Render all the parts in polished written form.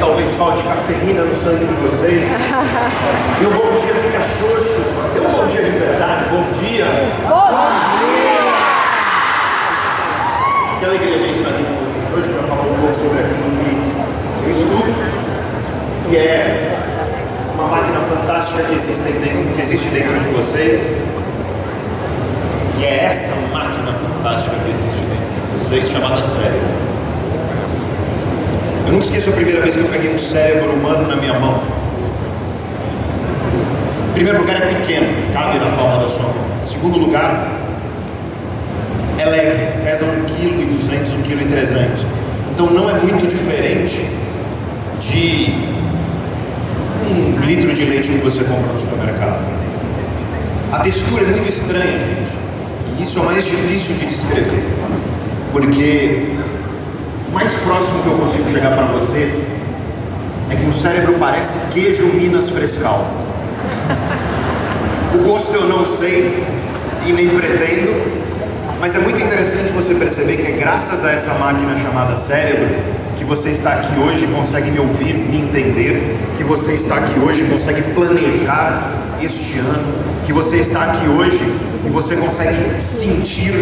talvez falte cafeína no sangue de vocês. E um bom dia fica xoxo. Dê um bom dia de verdade, bom dia. Bom dia! Que alegria a gente estar aqui com vocês hoje para falar um pouco sobre aquilo que eu estudo, que é uma máquina fantástica que existe dentro de vocês, que é essa máquina fantástica que existe dentro de vocês, chamada cérebro. Eu nunca esqueço a primeira vez que eu peguei um cérebro humano na minha mão. Em primeiro lugar, é pequeno, cabe na palma da sua mão. Em segundo lugar, é leve, pesa 1,2 kg, 1,3 kg. Então não é muito diferente de 1 litro de leite que você compra no supermercado. A textura é muito estranha, gente. E isso é o mais difícil de descrever. Porque o mais próximo que eu consigo chegar para você é que o cérebro parece queijo Minas Frescal. O gosto eu não sei e nem pretendo, mas é muito interessante você perceber que é graças a essa máquina chamada cérebro que você está aqui hoje e consegue me ouvir, me entender, que você está aqui hoje e consegue planejar este ano, que você está aqui hoje e você consegue sentir.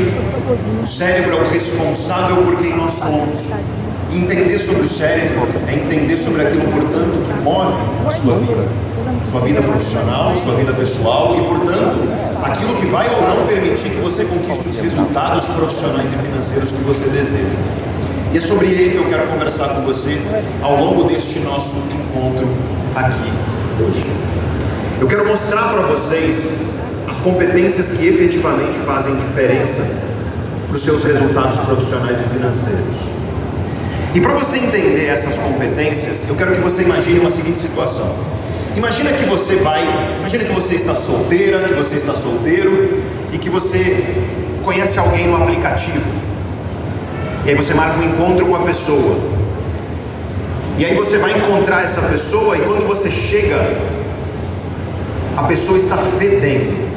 O cérebro é o responsável por quem nós somos. E entender sobre o cérebro é entender sobre aquilo, portanto, que move a sua vida profissional, sua vida pessoal e, portanto, aquilo que vai ou não permitir que você conquiste os resultados profissionais e financeiros que você deseja. E é sobre ele que eu quero conversar com você ao longo deste nosso encontro aqui hoje. Eu quero mostrar para vocês as competências que efetivamente fazem diferença para os seus resultados profissionais e financeiros. E para você entender essas competências, eu quero que você imagine uma seguinte situação. Imagina que você está solteira, que você está solteiro e que você conhece alguém no aplicativo. E aí você marca um encontro com a pessoa. E aí você vai encontrar essa pessoa e quando você chega, a pessoa está fedendo.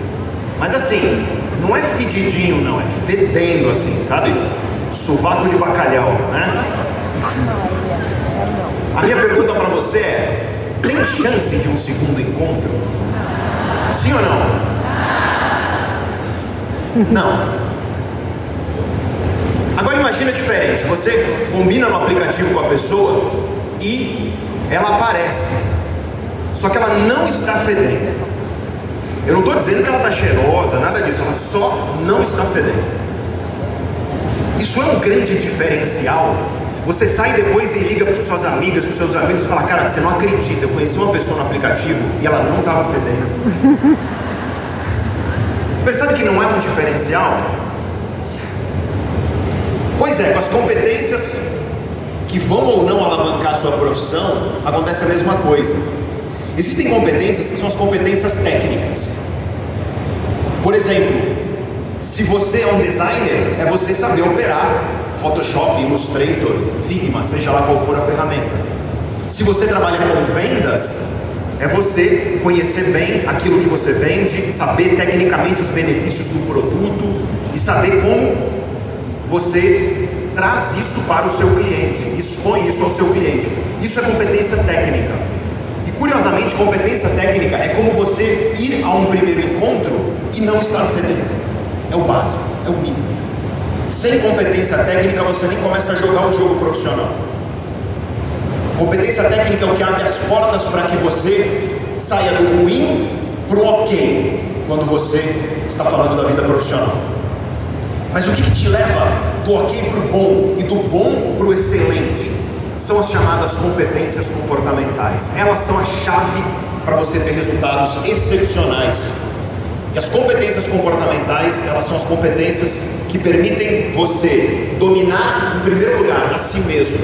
Mas assim, não é fedidinho não, é fedendo assim, sabe? Sovaco de bacalhau, né? A minha pergunta para você é: tem chance de um segundo encontro? Sim ou não? Não. Agora imagina diferente, você combina no aplicativo com a pessoa e ela aparece, só que ela não está fedendo. Eu não estou dizendo que ela está cheirosa, nada disso, ela só não está fedendo. Isso é um grande diferencial. Você sai depois e liga para suas amigas, para os seus amigos e fala: cara, você não acredita, eu conheci uma pessoa no aplicativo e ela não estava fedendo. Você percebe que não é um diferencial? Pois é, com as competências que vão ou não alavancar a sua profissão, acontece a mesma coisa. Existem competências que são as competências técnicas. Por exemplo, se você é um designer, é você saber operar Photoshop, Illustrator, Figma, seja lá qual for a ferramenta. Se você trabalha com vendas, é você conhecer bem aquilo que você vende, saber tecnicamente os benefícios do produto e saber como você traz isso para o seu cliente, expõe isso ao seu cliente. Isso é competência técnica. E curiosamente, competência técnica é como você ir a um primeiro encontro e não estar fedendo. É o básico, é o mínimo. Sem competência técnica você nem começa a jogar o jogo profissional. Competência técnica é o que abre as portas para que você saia do ruim para o ok, quando você está falando da vida profissional. Mas o que te leva do ok para o bom e do bom para o excelente? São as chamadas competências comportamentais. Elas são a chave para você ter resultados excepcionais. E as competências comportamentais, elas são as competências que permitem você dominar, em primeiro lugar, a si mesmo.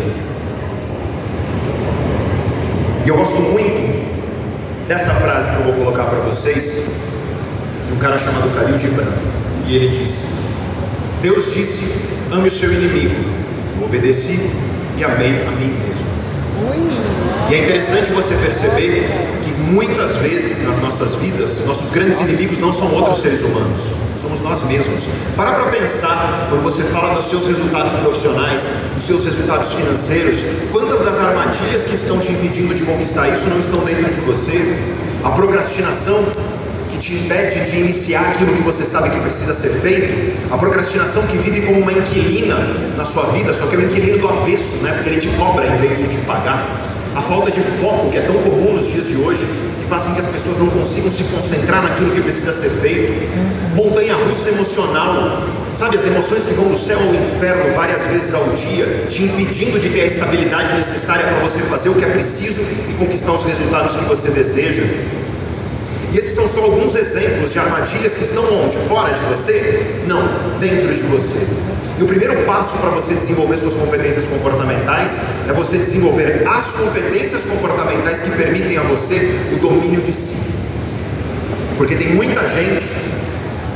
E eu gosto muito dessa frase que eu vou colocar para vocês, de um cara chamado Khalil Gibran. E ele disse: Deus disse, ame o seu inimigo. Eu obedeci e amei a mim mesmo. E é interessante você perceber que muitas vezes nas nossas vidas, nossos grandes inimigos não são outros seres humanos, somos nós mesmos. Para pensar, quando você fala dos seus resultados profissionais, dos seus resultados financeiros, quantas das armadilhas que estão estão te impedindo de conquistar isso não estão dentro de você. A procrastinação que te impede de iniciar aquilo que você sabe que precisa ser feito, a procrastinação que vive como uma inquilina na sua vida, só que é um inquilino do avesso, né? Porque ele te cobra em vez de te pagar. A falta de foco, que é tão comum nos dias de hoje, que faz com que as pessoas não consigam se concentrar naquilo que precisa ser feito. Montanha-russa emocional, sabe, as emoções que vão do céu ao inferno várias vezes ao dia, te impedindo de ter a estabilidade necessária para você fazer o que é preciso e conquistar os resultados que você deseja. E esses são só alguns exemplos de armadilhas que estão onde? Fora de você? Não, dentro de você. E o primeiro passo para você desenvolver suas competências comportamentais é você desenvolver as competências comportamentais que permitem a você o domínio de si. Porque tem muita gente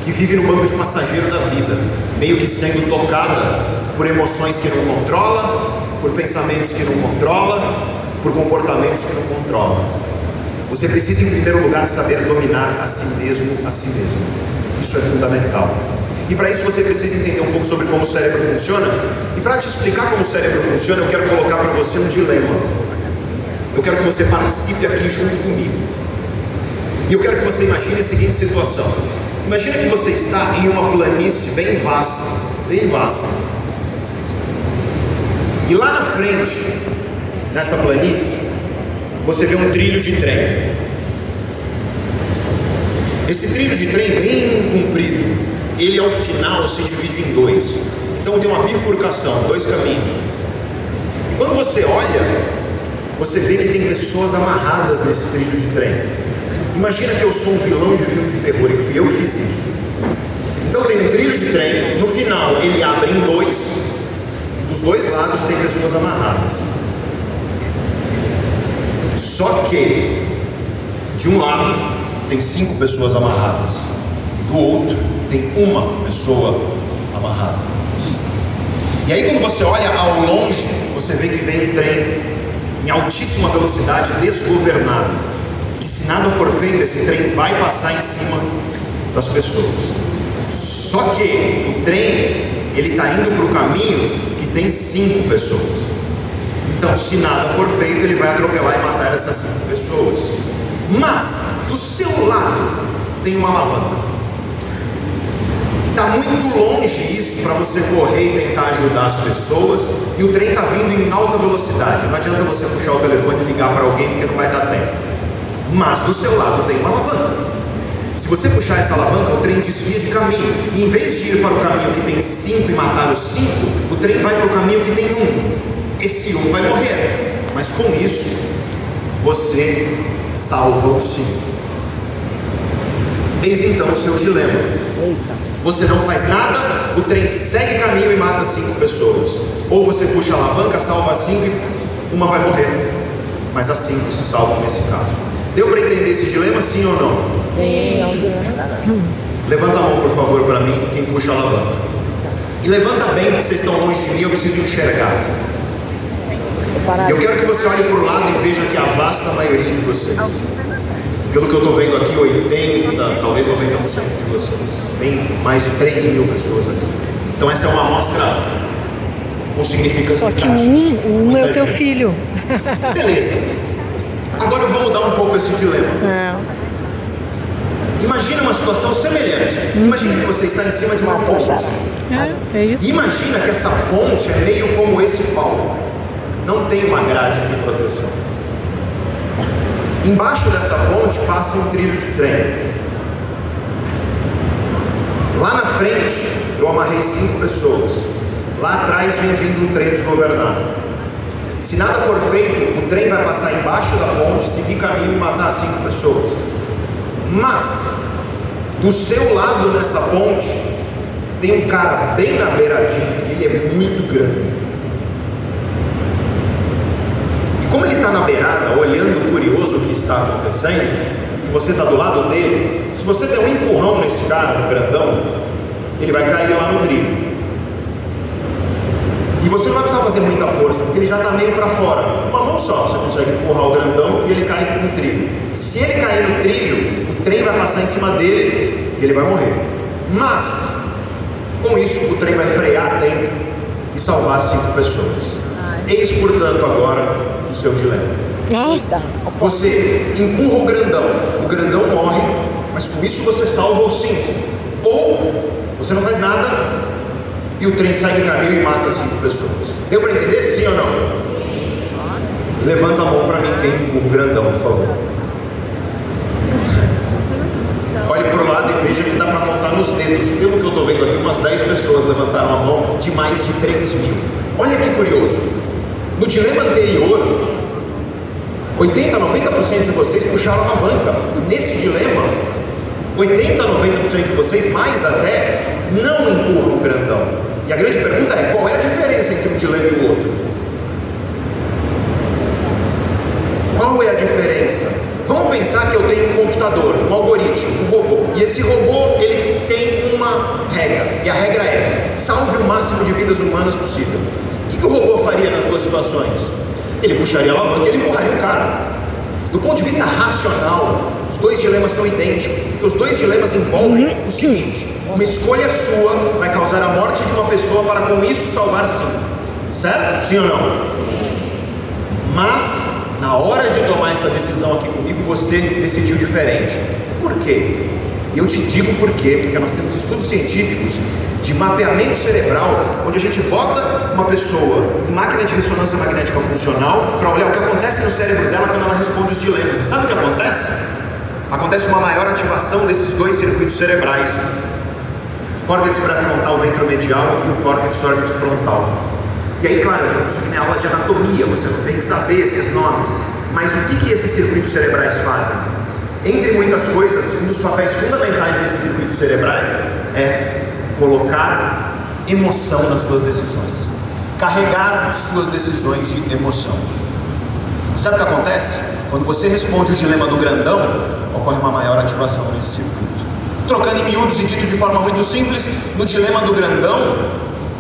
que vive no banco de passageiro da vida, meio que sendo tocada por emoções que não controla, por pensamentos que não controla, por comportamentos que não controla. Você precisa, em primeiro lugar, saber dominar a si mesmo, a si mesmo. Isso é fundamental. E para isso você precisa entender um pouco sobre como o cérebro funciona. E para te explicar como o cérebro funciona, eu quero colocar para você um dilema. Eu quero que você participe aqui junto comigo. E eu quero que você imagine a seguinte situação. Imagina que você está em uma planície bem vasta, bem vasta. E lá na frente, nessa planície, você vê um trilho de trem. Esse trilho de trem bem comprido, ele ao final se divide em dois. Então tem uma bifurcação, dois caminhos. E quando você olha, você vê que tem pessoas amarradas nesse trilho de trem. Imagina que eu sou um vilão de filme de terror e fui eu que fiz isso. Então tem um trilho de trem, no final ele abre em dois, e dos dois lados tem pessoas amarradas. Só que de um lado tem 5 pessoas amarradas, do outro tem uma pessoa amarrada. E aí quando você olha ao longe, você vê que vem um trem em altíssima velocidade, desgovernado, e que se nada for feito, esse trem vai passar em cima das pessoas. Só que o trem, ele está indo para o caminho que tem 5 pessoas. Então, se nada for feito, ele vai atropelar e matar essas 5 pessoas. Mas, do seu lado, tem uma alavanca. Está muito longe isso para você correr e tentar ajudar as pessoas. E o trem está vindo em alta velocidade. Não adianta você puxar o telefone e ligar para alguém, porque não vai dar tempo. Mas, do seu lado, tem uma alavanca. Se você puxar essa alavanca, o trem desvia de caminho. E em vez de ir para o caminho que tem 5 e matar os 5, o trem vai para o caminho que tem 1. Esse 1 vai morrer, mas com isso, você salva os 5. Eis então o seu dilema. Você não faz nada, o trem segue caminho e mata 5 pessoas. Ou você puxa a alavanca, salva as 5 e uma vai morrer. Mas as 5 se salvam nesse caso. Deu para entender esse dilema, sim ou não? Sim. Levanta a mão, por favor, para mim, quem puxa a alavanca. E levanta bem, porque vocês estão longe de mim, eu preciso enxergar. Eu quero que você olhe para o lado e veja que a vasta maioria de vocês, pelo que eu estou vendo aqui, 80, talvez 90% de vocês, tem mais de 3 mil pessoas aqui. Então essa é uma amostra com significância estatística. Só que um é o teu filho. Beleza. Agora eu vou mudar um pouco esse dilema. Imagina uma situação semelhante. Imagina que você está em cima de uma ponte. É isso. Imagina que essa ponte é meio como esse pau. Não tem uma grade de proteção. Embaixo dessa ponte passa um trilho de trem. Lá na frente eu amarrei 5 pessoas. Lá atrás vem vindo um trem desgovernado. Se nada for feito, o trem vai passar embaixo da ponte, seguir caminho e matar 5 pessoas. Mas do seu lado nessa ponte tem um cara bem na beiradinha. Ele é muito grande. Como ele está na beirada, olhando curioso o que está acontecendo, e você está do lado dele, se você der um empurrão nesse cara, no grandão, ele vai cair lá no trilho. E você não vai precisar fazer muita força, porque ele já está meio para fora. Uma mão só, você consegue empurrar o grandão e ele cai no trilho. Se ele cair no trilho, o trem vai passar em cima dele e ele vai morrer. Mas, com isso, o trem vai frear a tempo e salvar 5 pessoas. Eis, portanto, agora o no seu dilema. Ah, Você empurra o grandão morre, mas com isso você salva os 5. Ou você não faz nada e o trem sai em caminho e mata 5 pessoas. Deu para entender, sim ou não? Levanta a mão para mim quem empurra o grandão, por favor. Olhe para o lado e veja que dá para contar nos dedos. Pelo que eu estou vendo aqui, umas 10 pessoas levantaram a mão de mais de 3 mil. Olha que curioso. No dilema anterior, 80, 90% de vocês puxaram a alavanca. Nesse dilema, 80, 90% de vocês, mais até, não empurram o grandão. E a grande pergunta é, qual é a diferença entre um dilema e o outro? Qual é a diferença? Vamos pensar que eu tenho um computador, um algoritmo, um robô. E esse robô, ele tem uma regra. E a regra é, salve o máximo de vidas humanas possível. O que o robô faria nas duas situações? Ele puxaria a alavanca e ele empurraria o cara. Do ponto de vista racional, os dois dilemas são idênticos, porque os dois dilemas envolvem o seguinte: uma escolha sua vai causar a morte de uma pessoa para com isso salvar 5. Certo? Sim ou não? Mas, na hora de tomar essa decisão aqui comigo, você decidiu diferente. Por quê? E eu te digo por quê, porque nós temos estudos científicos de mapeamento cerebral, onde a gente bota uma pessoa em máquina de ressonância magnética funcional para olhar o que acontece no cérebro dela quando ela responde os dilemas. E sabe o que acontece? Acontece uma maior ativação desses dois circuitos cerebrais: córtex pré-frontal ventromedial e o córtex órbito-frontal. E aí, claro, isso aqui não é aula de anatomia, você não tem que saber esses nomes, mas o que esses circuitos cerebrais fazem? Entre muitas coisas, um dos papéis fundamentais desses circuitos cerebrais é colocar emoção nas suas decisões, carregar suas decisões de emoção. Sabe o que acontece? Quando você responde o dilema do grandão, ocorre uma maior ativação nesse circuito. Trocando em miúdos e dito de forma muito simples, no dilema do grandão,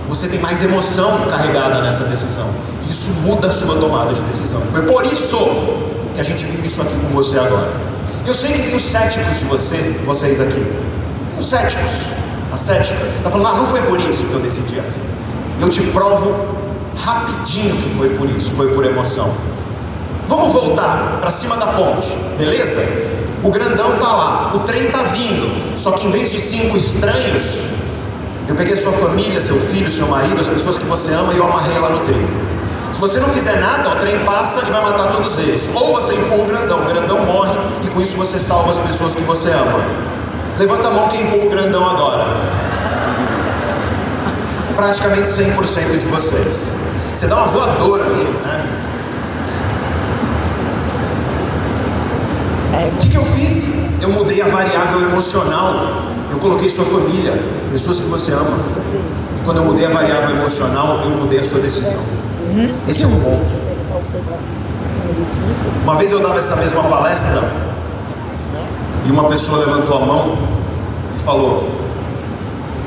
você tem mais emoção carregada nessa decisão. Isso muda a sua tomada de decisão. Foi por isso que a gente viu isso aqui com você agora. Eu sei que tem os céticos de vocês aqui. Os céticos, as céticas. Está falando, não foi por isso que eu decidi assim. Eu te provo rapidinho que foi por isso, foi por emoção. Vamos voltar para cima da ponte, beleza? O grandão tá lá, o trem tá vindo. Só que em vez de 5 estranhos, eu peguei a sua família, seu filho, seu marido, as pessoas que você ama e eu amarrei lá no trilho. Se você não fizer nada, o trem passa e vai matar todos eles. Ou você empurra o grandão morre e com isso você salva as pessoas que você ama. Levanta a mão quem empurra o grandão agora. Praticamente 100% de vocês. Você dá uma voadora ali, né? O que eu fiz? Eu mudei a variável emocional. Eu coloquei sua família, pessoas que você ama. E quando eu mudei a variável emocional, eu mudei a sua decisão. Esse é um ponto. Uma vez eu dava essa mesma palestra e uma pessoa levantou a mão e falou: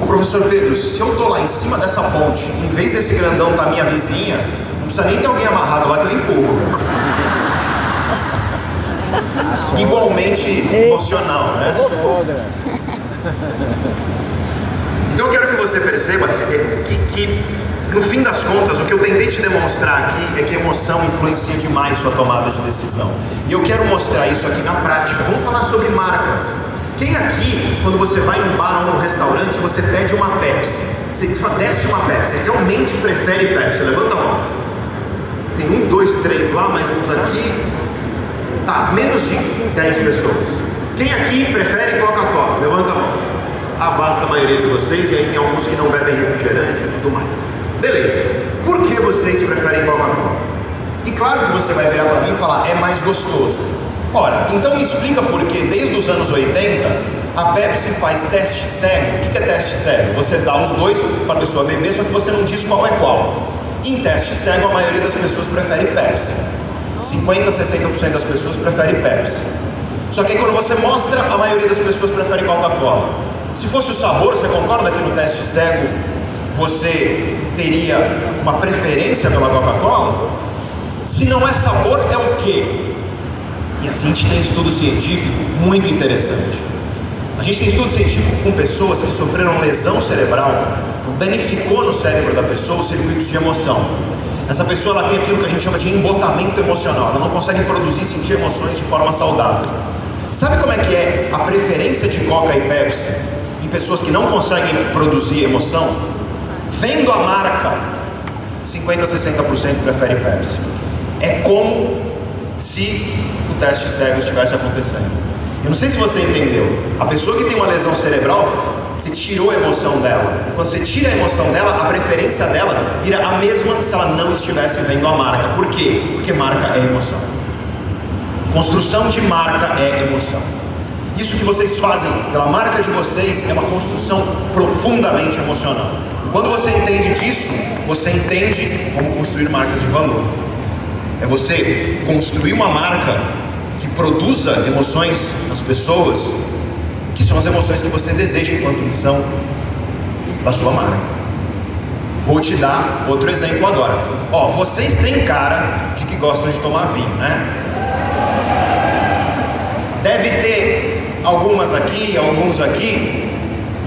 ô professor Pedro, se eu estou lá em cima dessa ponte, em vez desse grandão estar minha vizinha, não precisa nem ter alguém amarrado lá que eu empurro. Igualmente emocional, né? Então eu quero que você perceba que no fim das contas, o que eu tentei te demonstrar aqui é que a emoção influencia demais sua tomada de decisão. E eu quero mostrar isso aqui na prática. Vamos falar sobre marcas. Quem aqui, quando você vai num bar ou num restaurante, você pede uma Pepsi? Você desce uma Pepsi, você realmente prefere Pepsi? Levanta a mão. Tem 1, 2, 3 lá, mais uns aqui. Tá, menos de 10 pessoas. Quem aqui prefere Coca-Cola? Levanta a mão. A vasta maioria de vocês, e aí tem alguns que não bebem refrigerante e tudo mais. Beleza. Por que vocês preferem Coca-Cola? E claro que você vai virar para mim e falar, é mais gostoso. Ora, então me explica por que desde os anos 80 a Pepsi faz teste cego. O que é teste cego? Você dá os dois para a pessoa beber, só que você não diz qual é qual. Em teste cego, a maioria das pessoas prefere Pepsi. 50, 60% das pessoas preferem Pepsi. Só que aí quando você mostra, a maioria das pessoas prefere Coca-Cola. Se fosse o sabor, você concorda que no teste cego você teria uma preferência pela Coca-Cola? Se não é sabor, é o quê? E assim a gente tem estudo científico muito interessante. A gente tem estudo científico com pessoas que sofreram lesão cerebral, Então, danificou no cérebro da pessoa os circuitos de emoção. Essa pessoa ela tem aquilo que a gente chama de embotamento emocional. Ela não consegue produzir e sentir emoções de forma saudável. Sabe como é que é a preferência de Coca e Pepsi em pessoas que não conseguem produzir emoção? Vendo a marca, 50% a 60% prefere Pepsi. É como se o teste cego estivesse acontecendo. Eu não sei se você entendeu. A pessoa que tem uma lesão cerebral, você tirou a emoção dela. E quando você tira a emoção dela, a preferência dela vira a mesma se ela não estivesse vendo a marca. Por quê? Porque marca é emoção. Construção de marca é emoção. Isso que vocês fazem pela marca de vocês é uma construção profundamente emocional. E quando você entende disso, você entende como construir marcas de valor. É você construir uma marca que produza emoções nas pessoas, que são as emoções que você deseja enquanto missão da sua marca. Vou te dar outro exemplo agora. Vocês têm cara de que gostam de tomar vinho, né? Deve ter algumas aqui, alguns aqui,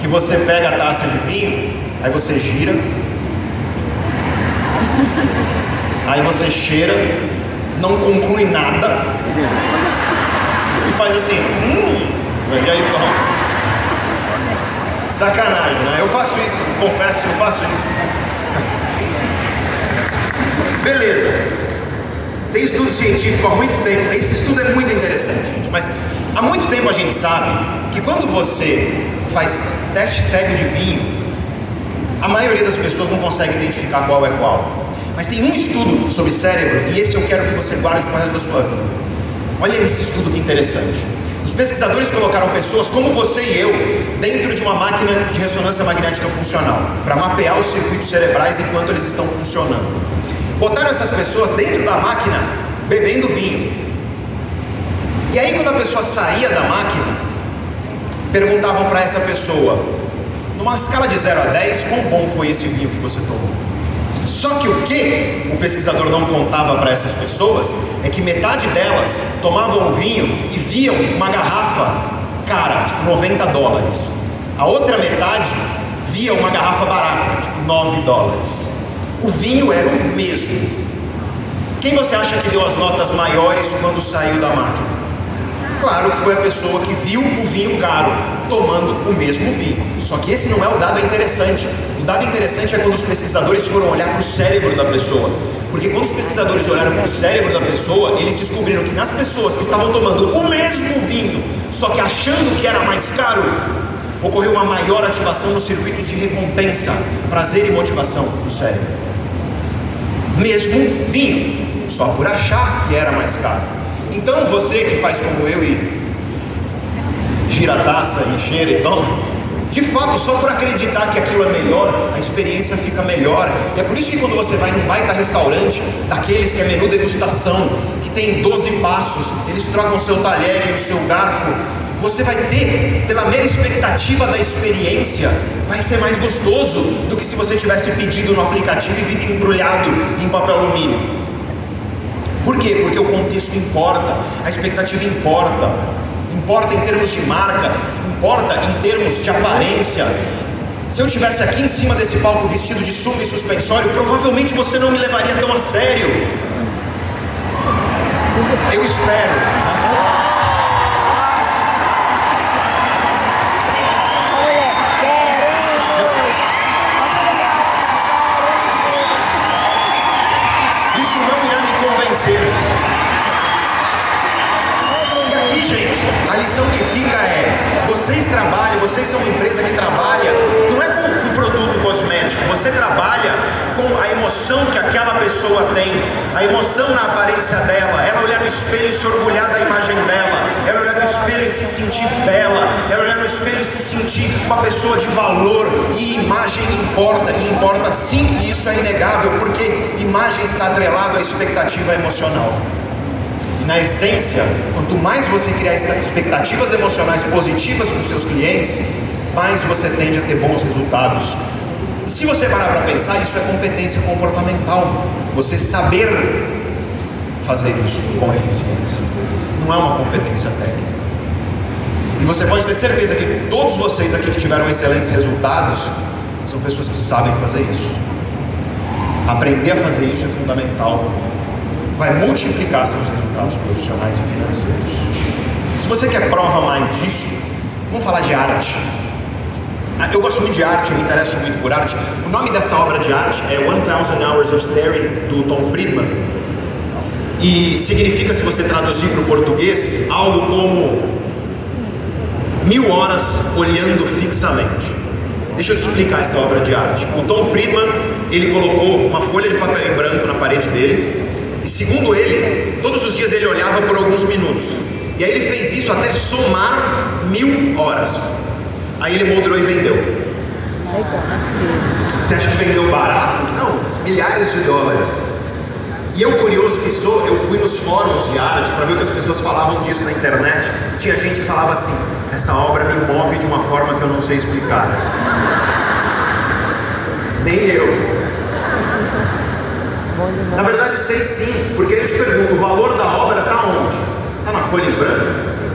que você pega a taça de vinho, aí você gira, aí você cheira, não conclui nada e faz assim, e aí toma. Sacanagem, né? Eu faço isso, confesso, eu faço isso. Beleza. Tem estudo científico há muito tempo. Esse estudo é muito interessante, gente. Mas há muito tempo a gente sabe que quando você faz teste cego de vinho, a maioria das pessoas não consegue identificar qual é qual. Mas tem um estudo sobre cérebro, e esse eu quero que você guarde para o resto da sua vida. Olha esse estudo que interessante. Os pesquisadores colocaram pessoas como você e eu dentro de uma máquina de ressonância magnética funcional para mapear os circuitos cerebrais enquanto eles estão funcionando. Botaram essas pessoas dentro da máquina bebendo vinho. E aí quando a pessoa saía da máquina, perguntavam para essa pessoa, numa escala de 0 a 10, quão bom foi esse vinho que você tomou? Só que o que o pesquisador não contava para essas pessoas é que metade delas tomavam o vinho e viam uma garrafa cara, tipo $90. A outra metade via uma garrafa barata, tipo $9. O vinho era o mesmo. Quem você acha que deu as notas maiores quando saiu da máquina? Claro que foi a pessoa que viu o vinho caro tomando o mesmo vinho. Só que esse não é o dado interessante. O dado interessante é quando os pesquisadores foram olhar para o cérebro da pessoa. Porque quando os pesquisadores olharam para o cérebro da pessoa, eles descobriram que nas pessoas que estavam tomando o mesmo vinho, só que achando que era mais caro, ocorreu uma maior ativação nos circuitos de recompensa, prazer e motivação no cérebro. Mesmo vinho, só por achar que era mais caro. Então você que faz como eu e gira a taça e cheira e toma, de fato, só por acreditar que aquilo é melhor, a experiência fica melhor. E é por isso que quando você vai num baita restaurante, daqueles que é menu degustação, que tem 12 passos, eles trocam o seu talher e o seu garfo, você vai ter, pela mera expectativa da experiência, vai ser mais gostoso do que se você tivesse pedido no aplicativo e vindo embrulhado em papel alumínio. Por quê? Porque o contexto importa, a expectativa importa. Importa em termos de marca, importa em termos de aparência. Se eu estivesse aqui em cima desse palco vestido de sunga e suspensório, provavelmente você não me levaria tão a sério. Eu espero, tá? Isso não irá me convencer. E aqui, gente, a lição que fica é: vocês trabalham, vocês são uma empresa que trabalha, não é com um produto cosmético, você trabalha com a emoção que aquela pessoa tem, a emoção na aparência dela, ela olhar no espelho e se orgulhar da imagem dela, ela olhar no espelho e se sentir bela, ela olhar no espelho e se sentir uma pessoa de valor. E imagem importa, e importa sim, e isso é inegável, porque imagem está atrelado à expectativa emocional. E na essência, quanto mais você criar expectativas emocionais positivas para os seus clientes, mais você tende a ter bons resultados. E se você parar para pensar, isso é competência comportamental. Você saber fazer isso com eficiência. Não é uma competência técnica. E você pode ter certeza que todos vocês aqui que tiveram excelentes resultados são pessoas que sabem fazer isso. Aprender a fazer isso é fundamental. Vai multiplicar seus resultados profissionais e financeiros. Se você quer prova mais disso, vamos falar de arte. Eu gosto muito de arte, eu me interesso muito por arte. O nome dessa obra de arte é 1000 Hours of Staring, do Tom Friedman. E significa, se você traduzir para o português, algo como 1000 horas olhando fixamente. Deixa eu te explicar essa obra de arte. O Tom Friedman, ele colocou uma folha de papel em branco na parede dele. E segundo ele, todos os dias ele olhava por alguns minutos. E aí ele fez isso até somar 1000 horas. Aí ele moldurou e vendeu. Você acha que vendeu barato? Não, milhares de dólares. E eu, curioso que sou, eu fui nos fóruns de arte para ver o que as pessoas falavam disso na internet. E tinha gente que falava assim: essa obra me move de uma forma que eu não sei explicar. Nem eu. Na verdade sei sim, porque aí eu te pergunto, o valor da obra está onde? Está na folha em branco?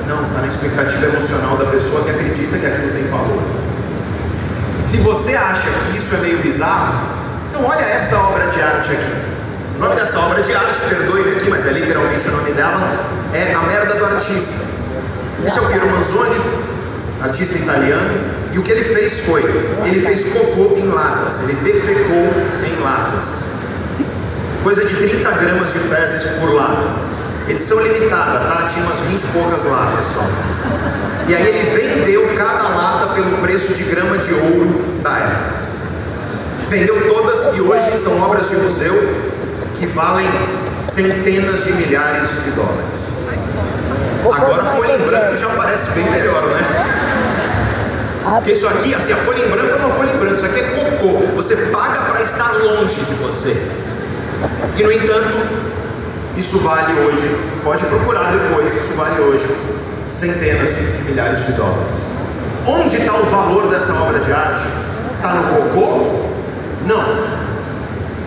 Não, está na expectativa emocional da pessoa que acredita que aquilo tem valor. E se você acha que isso é meio bizarro, então olha essa obra de arte aqui. O nome dessa obra de arte, perdoe-me aqui, mas é literalmente o nome dela, é A Merda do Artista. Esse é o Piero Manzoni, artista italiano, e o que ele fez foi, ele fez cocô em latas, ele defecou em latas. Coisa de 30 gramas de fezes por lata. Edição limitada, tá? Tinha umas 20 e poucas latas só. E aí ele vendeu cada lata pelo preço de grama de ouro da época. Vendeu todas e hoje são obras de museu que valem centenas de milhares de dólares. Agora a folha em branco já parece bem melhor, né? Porque isso aqui, assim, a folha em branco é uma folha em branco, isso aqui é cocô. Você paga para estar longe de você. E no entanto, isso vale hoje, pode procurar depois, isso vale hoje centenas de milhares de dólares. Onde está o valor dessa obra de arte? Está no cocô? Não.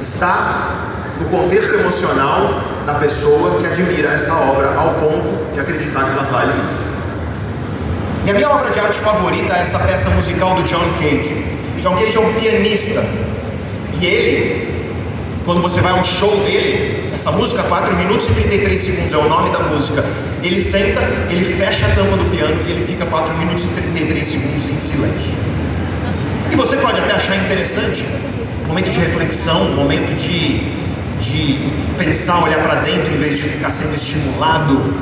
Está no contexto emocional da pessoa que admira essa obra ao ponto de acreditar que ela vale isso. E a minha obra de arte favorita é essa peça musical do John Cage. John Cage é um pianista. E ele, quando você vai ao show dele, essa música, 4 minutos e 33 segundos é o nome da música, ele senta, ele fecha a tampa do piano e ele fica 4 minutos e 33 segundos em silêncio. E você pode até achar interessante, um momento de reflexão, um momento de pensar, olhar para dentro em vez de ficar sendo estimulado.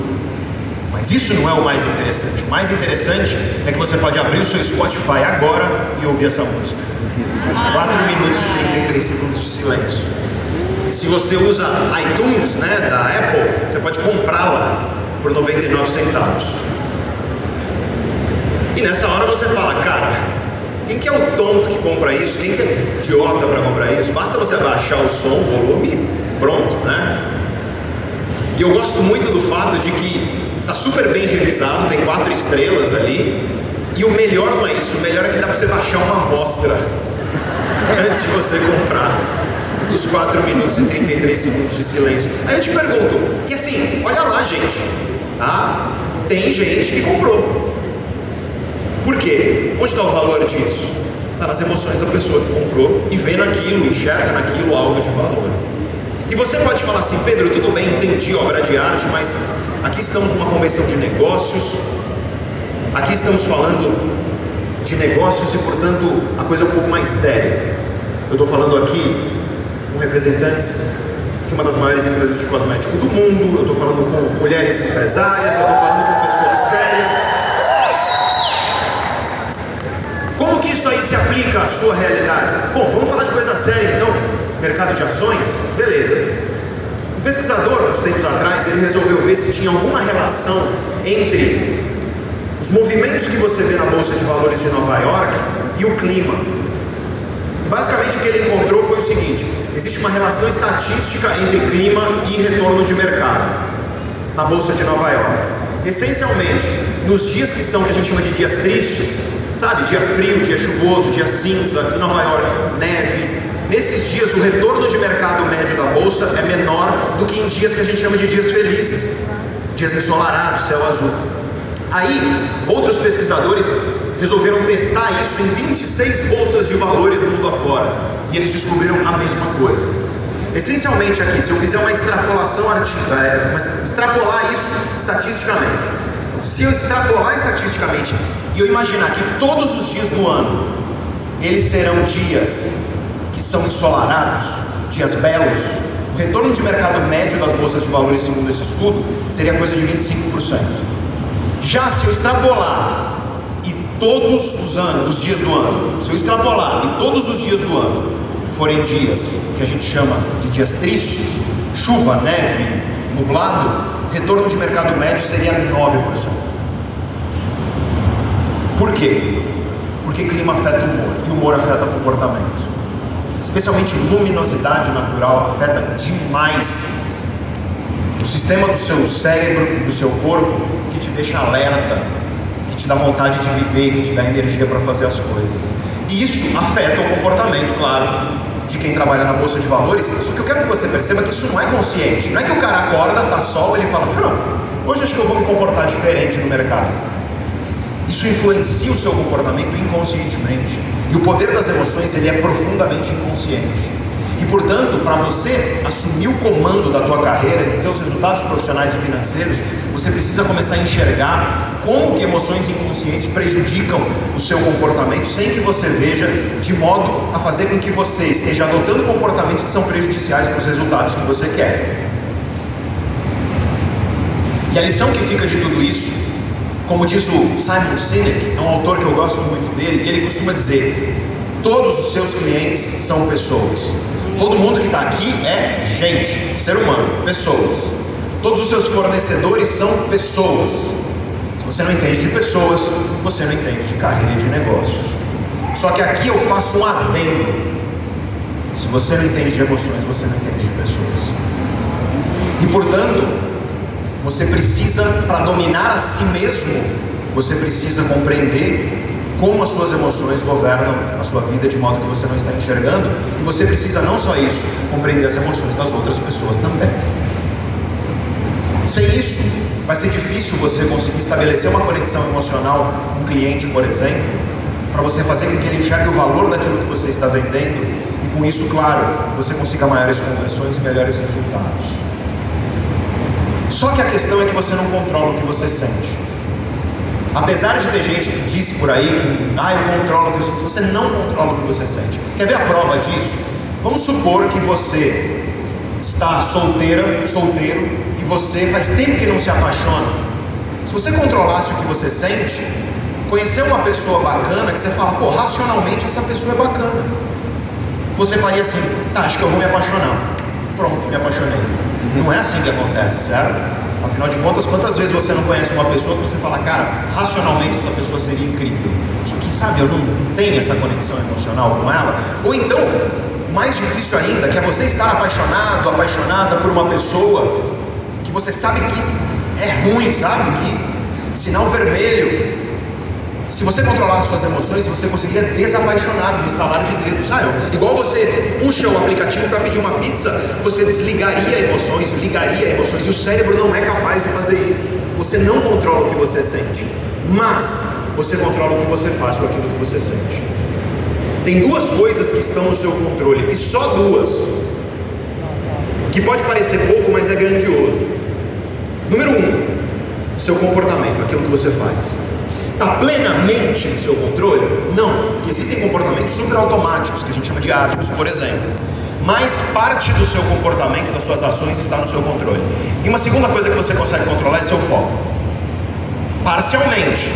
Mas isso não é o mais interessante. O mais interessante é que você pode abrir o seu Spotify agora e ouvir essa música. 4 minutos e 33 segundos de silêncio. E se você usa iTunes, né, da Apple, você pode comprá-la por 99 centavos. E nessa hora você fala, cara, quem que é o tonto que compra isso? Quem que é idiota para comprar isso? Basta você abaixar o som, o volume, pronto, né? E eu gosto muito do fato de que está super bem revisado, tem 4 estrelas ali. E o melhor não é isso, o melhor é que dá para você baixar uma amostra antes de você comprar, dos 4 minutos e 33 segundos de silêncio. Aí eu te pergunto, e assim, olha lá, gente, tá? Tem gente que comprou. Por quê? Onde está o valor disso? Está nas emoções da pessoa que comprou e vê naquilo, enxerga naquilo algo de valor. E você pode falar assim, Pedro, tudo bem, entendi obra de arte, mas aqui estamos numa convenção de negócios, aqui estamos falando de negócios e, portanto, a coisa é um pouco mais séria. Eu estou falando aqui com representantes de uma das maiores empresas de cosmético do mundo, eu estou falando com mulheres empresárias, eu estou falando com pessoas sérias. Como que isso aí se aplica à sua realidade? Bom, vamos falar de coisa séria então. Mercado de ações? Beleza. Um pesquisador, uns tempos atrás, ele resolveu ver se tinha alguma relação entre os movimentos que você vê na Bolsa de Valores de Nova York e o clima. Basicamente o que ele encontrou foi o seguinte: existe uma relação estatística entre clima e retorno de mercado na Bolsa de Nova York. Essencialmente, nos dias que a gente chama de dias tristes, sabe, dia frio, dia chuvoso, dia cinza, em Nova York, neve, nesses dias o retorno de mercado médio da Bolsa é menor do que em dias que a gente chama de dias felizes, dias ensolarados, céu azul. Aí, outros pesquisadores resolveram testar isso em 26 bolsas de valores do mundo afora, e eles descobriram a mesma coisa. Essencialmente aqui, se eu fizer uma extrapolação extrapolar isso estatisticamente, então, se eu extrapolar estatisticamente e eu imaginar que todos os dias do ano eles serão dias que são ensolarados, dias belos, o retorno de mercado médio das bolsas de valores segundo esse estudo seria coisa de 25%. Já se eu extrapolar e todos os dias do ano, se eu extrapolar e todos os dias do ano forem dias que a gente chama de dias tristes, chuva, neve, nublado, o retorno de mercado médio seria 9%. Por quê? Porque clima afeta o humor, e o humor afeta o comportamento. Especialmente luminosidade natural afeta demais o sistema do seu cérebro e do seu corpo, que te deixa alerta, que te dá vontade de viver, que te dá energia para fazer as coisas. E isso afeta o comportamento, claro, de quem trabalha na bolsa de valores. Só que eu quero que você perceba que isso não é consciente. Não é que o cara acorda, tá sol, ele fala: hoje acho que eu vou me comportar diferente no mercado. Isso influencia o seu comportamento inconscientemente. E o poder das emoções, ele é profundamente inconsciente. E portanto, para você assumir o comando da tua carreira e dos teus resultados profissionais e financeiros, você precisa começar a enxergar como que emoções inconscientes prejudicam o seu comportamento, sem que você veja, de modo a fazer com que você esteja adotando comportamentos que são prejudiciais para os resultados que você quer. E a lição que fica de tudo isso, como diz o Simon Sinek, é um autor que eu gosto muito dele, e ele costuma dizer: todos os seus clientes são pessoas. Todo mundo que está aqui é gente, ser humano, pessoas. Todos os seus fornecedores são pessoas. Se você não entende de pessoas, você não entende de carreira e de negócios. Só que aqui eu faço um adendo: se você não entende de emoções, você não entende de pessoas. E portanto, você precisa, para dominar a si mesmo, você precisa compreender como as suas emoções governam a sua vida de modo que você não está enxergando. E você precisa não só isso, compreender as emoções das outras pessoas também. Sem isso, vai ser difícil você conseguir estabelecer uma conexão emocional com um cliente, por exemplo, para você fazer com que ele enxergue o valor daquilo que você está vendendo, e com isso, claro, você consiga maiores conversões e melhores resultados. Só que a questão é que você não controla o que você sente. Apesar de ter gente que diz por aí que eu controlo o que eu sinto, você não controla o que você sente. Quer ver a prova disso? Vamos supor que você está solteiro, e você faz tempo que não se apaixona. Se você controlasse o que você sente, conhecer uma pessoa bacana, que você fala: racionalmente essa pessoa é bacana, você faria assim: acho que eu vou me apaixonar. Pronto, me apaixonei. Não é assim que acontece, certo? Afinal de contas, quantas vezes você não conhece uma pessoa que você fala: cara, racionalmente essa pessoa seria incrível, só que eu não tenho essa conexão emocional com ela? Ou então, o mais difícil ainda, que é você estar apaixonado, apaixonada por uma pessoa que você sabe que é ruim, sabe? Que sinal vermelho. Se você controlasse suas emoções, você conseguiria desapaixonar no estalar de dedos. Igual você puxa o aplicativo para pedir uma pizza, você desligaria emoções, ligaria emoções, e o cérebro não é capaz de fazer isso. Você não controla o que você sente, mas você controla o que você faz com aquilo que você sente. Tem duas coisas que estão no seu controle, e só duas, que pode parecer pouco, mas é grandioso. Número 1, o seu comportamento, aquilo que você faz. Está plenamente no seu controle? Não, porque existem comportamentos super automáticos, que a gente chama de hábitos, por exemplo. Mas parte do seu comportamento, das suas ações, está no seu controle. E uma segunda coisa que você consegue controlar é seu foco. Parcialmente.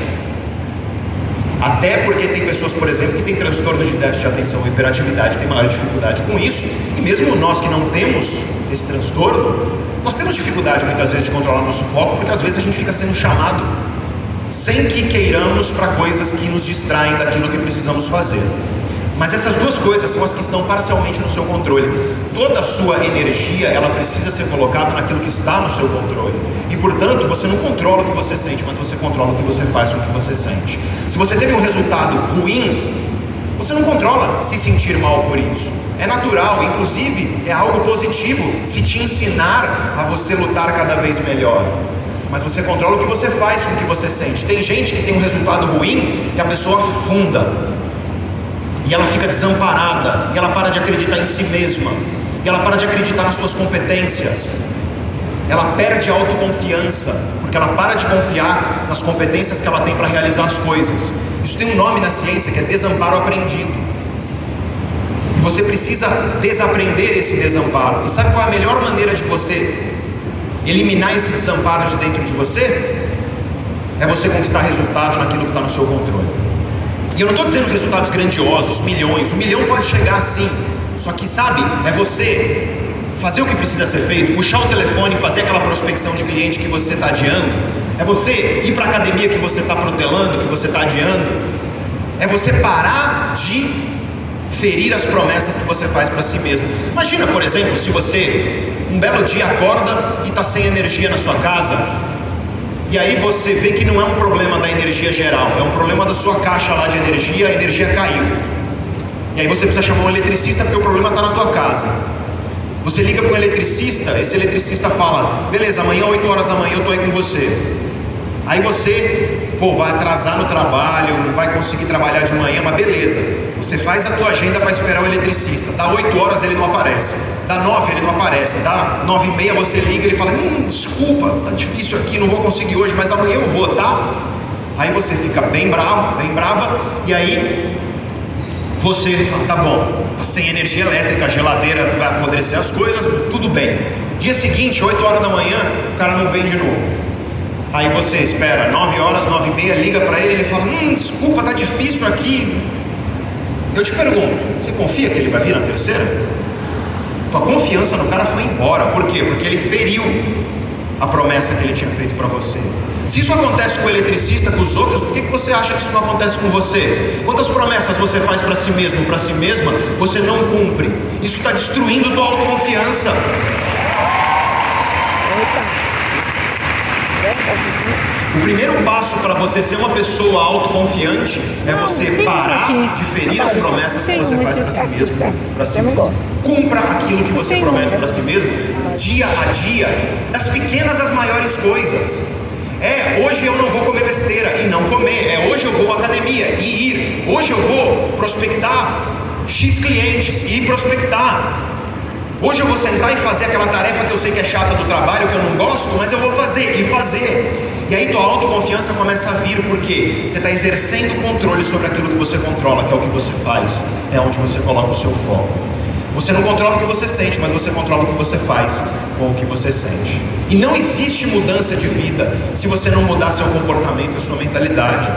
Até porque tem pessoas, por exemplo, que têm transtorno de déficit de atenção ou hiperatividade, têm maior dificuldade com isso. E mesmo nós que não temos esse transtorno, nós temos dificuldade muitas vezes de controlar nosso foco, porque às vezes a gente fica sendo chamado sem que queiramos para coisas que nos distraem daquilo que precisamos fazer. Mas essas duas coisas são as que estão parcialmente no seu controle. Toda a sua energia, ela precisa ser colocada naquilo que está no seu controle. E portanto, você não controla o que você sente, mas você controla o que você faz com o que você sente. Se você teve um resultado ruim, você não controla se sentir mal por isso. É natural, inclusive é algo positivo se te ensinar a você lutar cada vez melhor. mas você controla o que você faz com o que você sente. Tem gente que tem um resultado ruim e a pessoa afunda, e ela fica desamparada, e ela para de acreditar em si mesma, e ela para de acreditar nas suas competências, ela perde a autoconfiança, porque ela para de confiar nas competências que ela tem para realizar as coisas. Isso tem um nome na ciência, que é desamparo aprendido. E você precisa desaprender esse desamparo. E sabe qual é a melhor maneira de você eliminar esse desamparo de dentro de você? É você conquistar resultado naquilo que está no seu controle. E eu não estou dizendo resultados grandiosos, milhões. 1 milhão pode chegar assim. Só que, sabe, é você fazer o que precisa ser feito, puxar o telefone, fazer aquela prospecção de cliente que você está adiando. É você ir para a academia que você está protelando, que você está adiando. É você parar de ferir as promessas que você faz para si mesmo. Imagina, por exemplo, se você um belo dia acorda e está sem energia na sua casa, e aí você vê que não é um problema da energia geral, é um problema da sua caixa lá de energia, a energia caiu. E aí você precisa chamar um eletricista porque o problema está na tua casa. Você liga para um eletricista, esse eletricista fala: beleza, amanhã 8 horas da manhã eu estou aí com você. Aí você, vai atrasar no trabalho, não vai conseguir trabalhar de manhã, mas beleza. Você faz a tua agenda para esperar o eletricista. Dá 8 horas, ele não aparece. Dá 9, ele não aparece. Dá 9h30, você liga, ele fala: desculpa, tá difícil aqui, não vou conseguir hoje, mas amanhã eu vou, tá? Aí você fica bem bravo, bem brava, e aí você fala: tá bom, tá sem energia elétrica, a geladeira vai apodrecer as coisas, tudo bem. Dia seguinte, 8 horas da manhã, o cara não vem de novo. Aí você espera 9 horas, 9h30, liga para ele, ele fala: desculpa, tá difícil aqui. Eu te pergunto, você confia que ele vai vir na terceira? Tua confiança no cara foi embora. Por quê? Porque ele feriu a promessa que ele tinha feito para você. Se isso acontece com o eletricista, com os outros, por que você acha que isso não acontece com você? Quantas promessas você faz para si mesmo, para si mesma, você não cumpre? Isso está destruindo tua autoconfiança. O primeiro passo para você ser uma pessoa autoconfiante é você parar de ferir as promessas que você faz para si mesmo, para si mesmo. Cumpra aquilo que você promete para si mesmo, dia a dia, das pequenas às maiores coisas. Hoje eu não vou comer besteira e não comer. Hoje eu vou à academia e ir. Hoje eu vou prospectar X clientes e ir prospectar. Hoje eu vou sentar e fazer aquela tarefa que eu sei que é chata do trabalho, que eu não gosto, mas eu vou fazer e fazer. E aí tua autoconfiança começa a vir, porque você está exercendo controle sobre aquilo que você controla, que é o que você faz, é onde você coloca o seu foco. Você não controla o que você sente, mas você controla o que você faz com o que você sente. E não existe mudança de vida se você não mudar seu comportamento e sua mentalidade.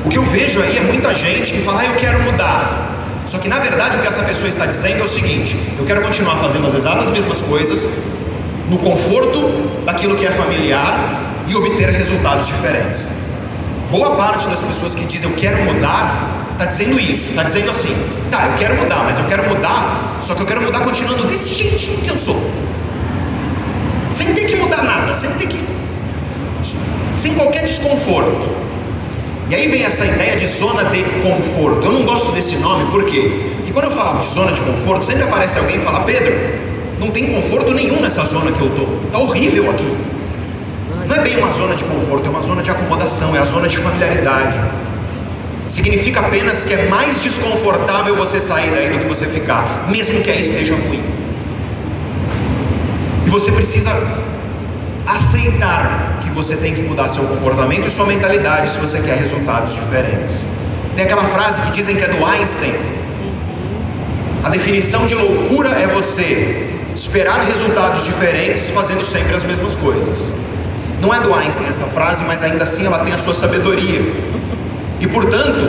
O que eu vejo aí é muita gente que fala: eu quero mudar. Só que na verdade o que essa pessoa está dizendo é o seguinte: eu quero continuar fazendo as exatas mesmas coisas, no conforto daquilo que é familiar, e obter resultados diferentes. Boa parte das pessoas que dizem eu quero mudar, está dizendo isso, está dizendo assim: tá, eu quero mudar, mas eu quero mudar, só que eu quero mudar continuando desse jeitinho que eu sou, sem ter que mudar nada, sem qualquer desconforto. E aí vem essa ideia de zona de conforto. Eu não gosto desse nome, por quê? Porque quando eu falo de zona de conforto, sempre aparece alguém e fala: Pedro, não tem conforto nenhum nessa zona que eu estou, está horrível aqui. Não é bem uma zona de conforto, é uma zona de acomodação, é a zona de familiaridade. Significa apenas que é mais desconfortável você sair daí do que você ficar, mesmo que aí esteja ruim. E você precisa aceitar que você tem que mudar seu comportamento e sua mentalidade se você quer resultados diferentes. Tem aquela frase que dizem que é do Einstein: a definição de loucura é você esperar resultados diferentes fazendo sempre as mesmas coisas. Não é do Einstein essa frase, mas ainda assim ela tem a sua sabedoria. E portanto,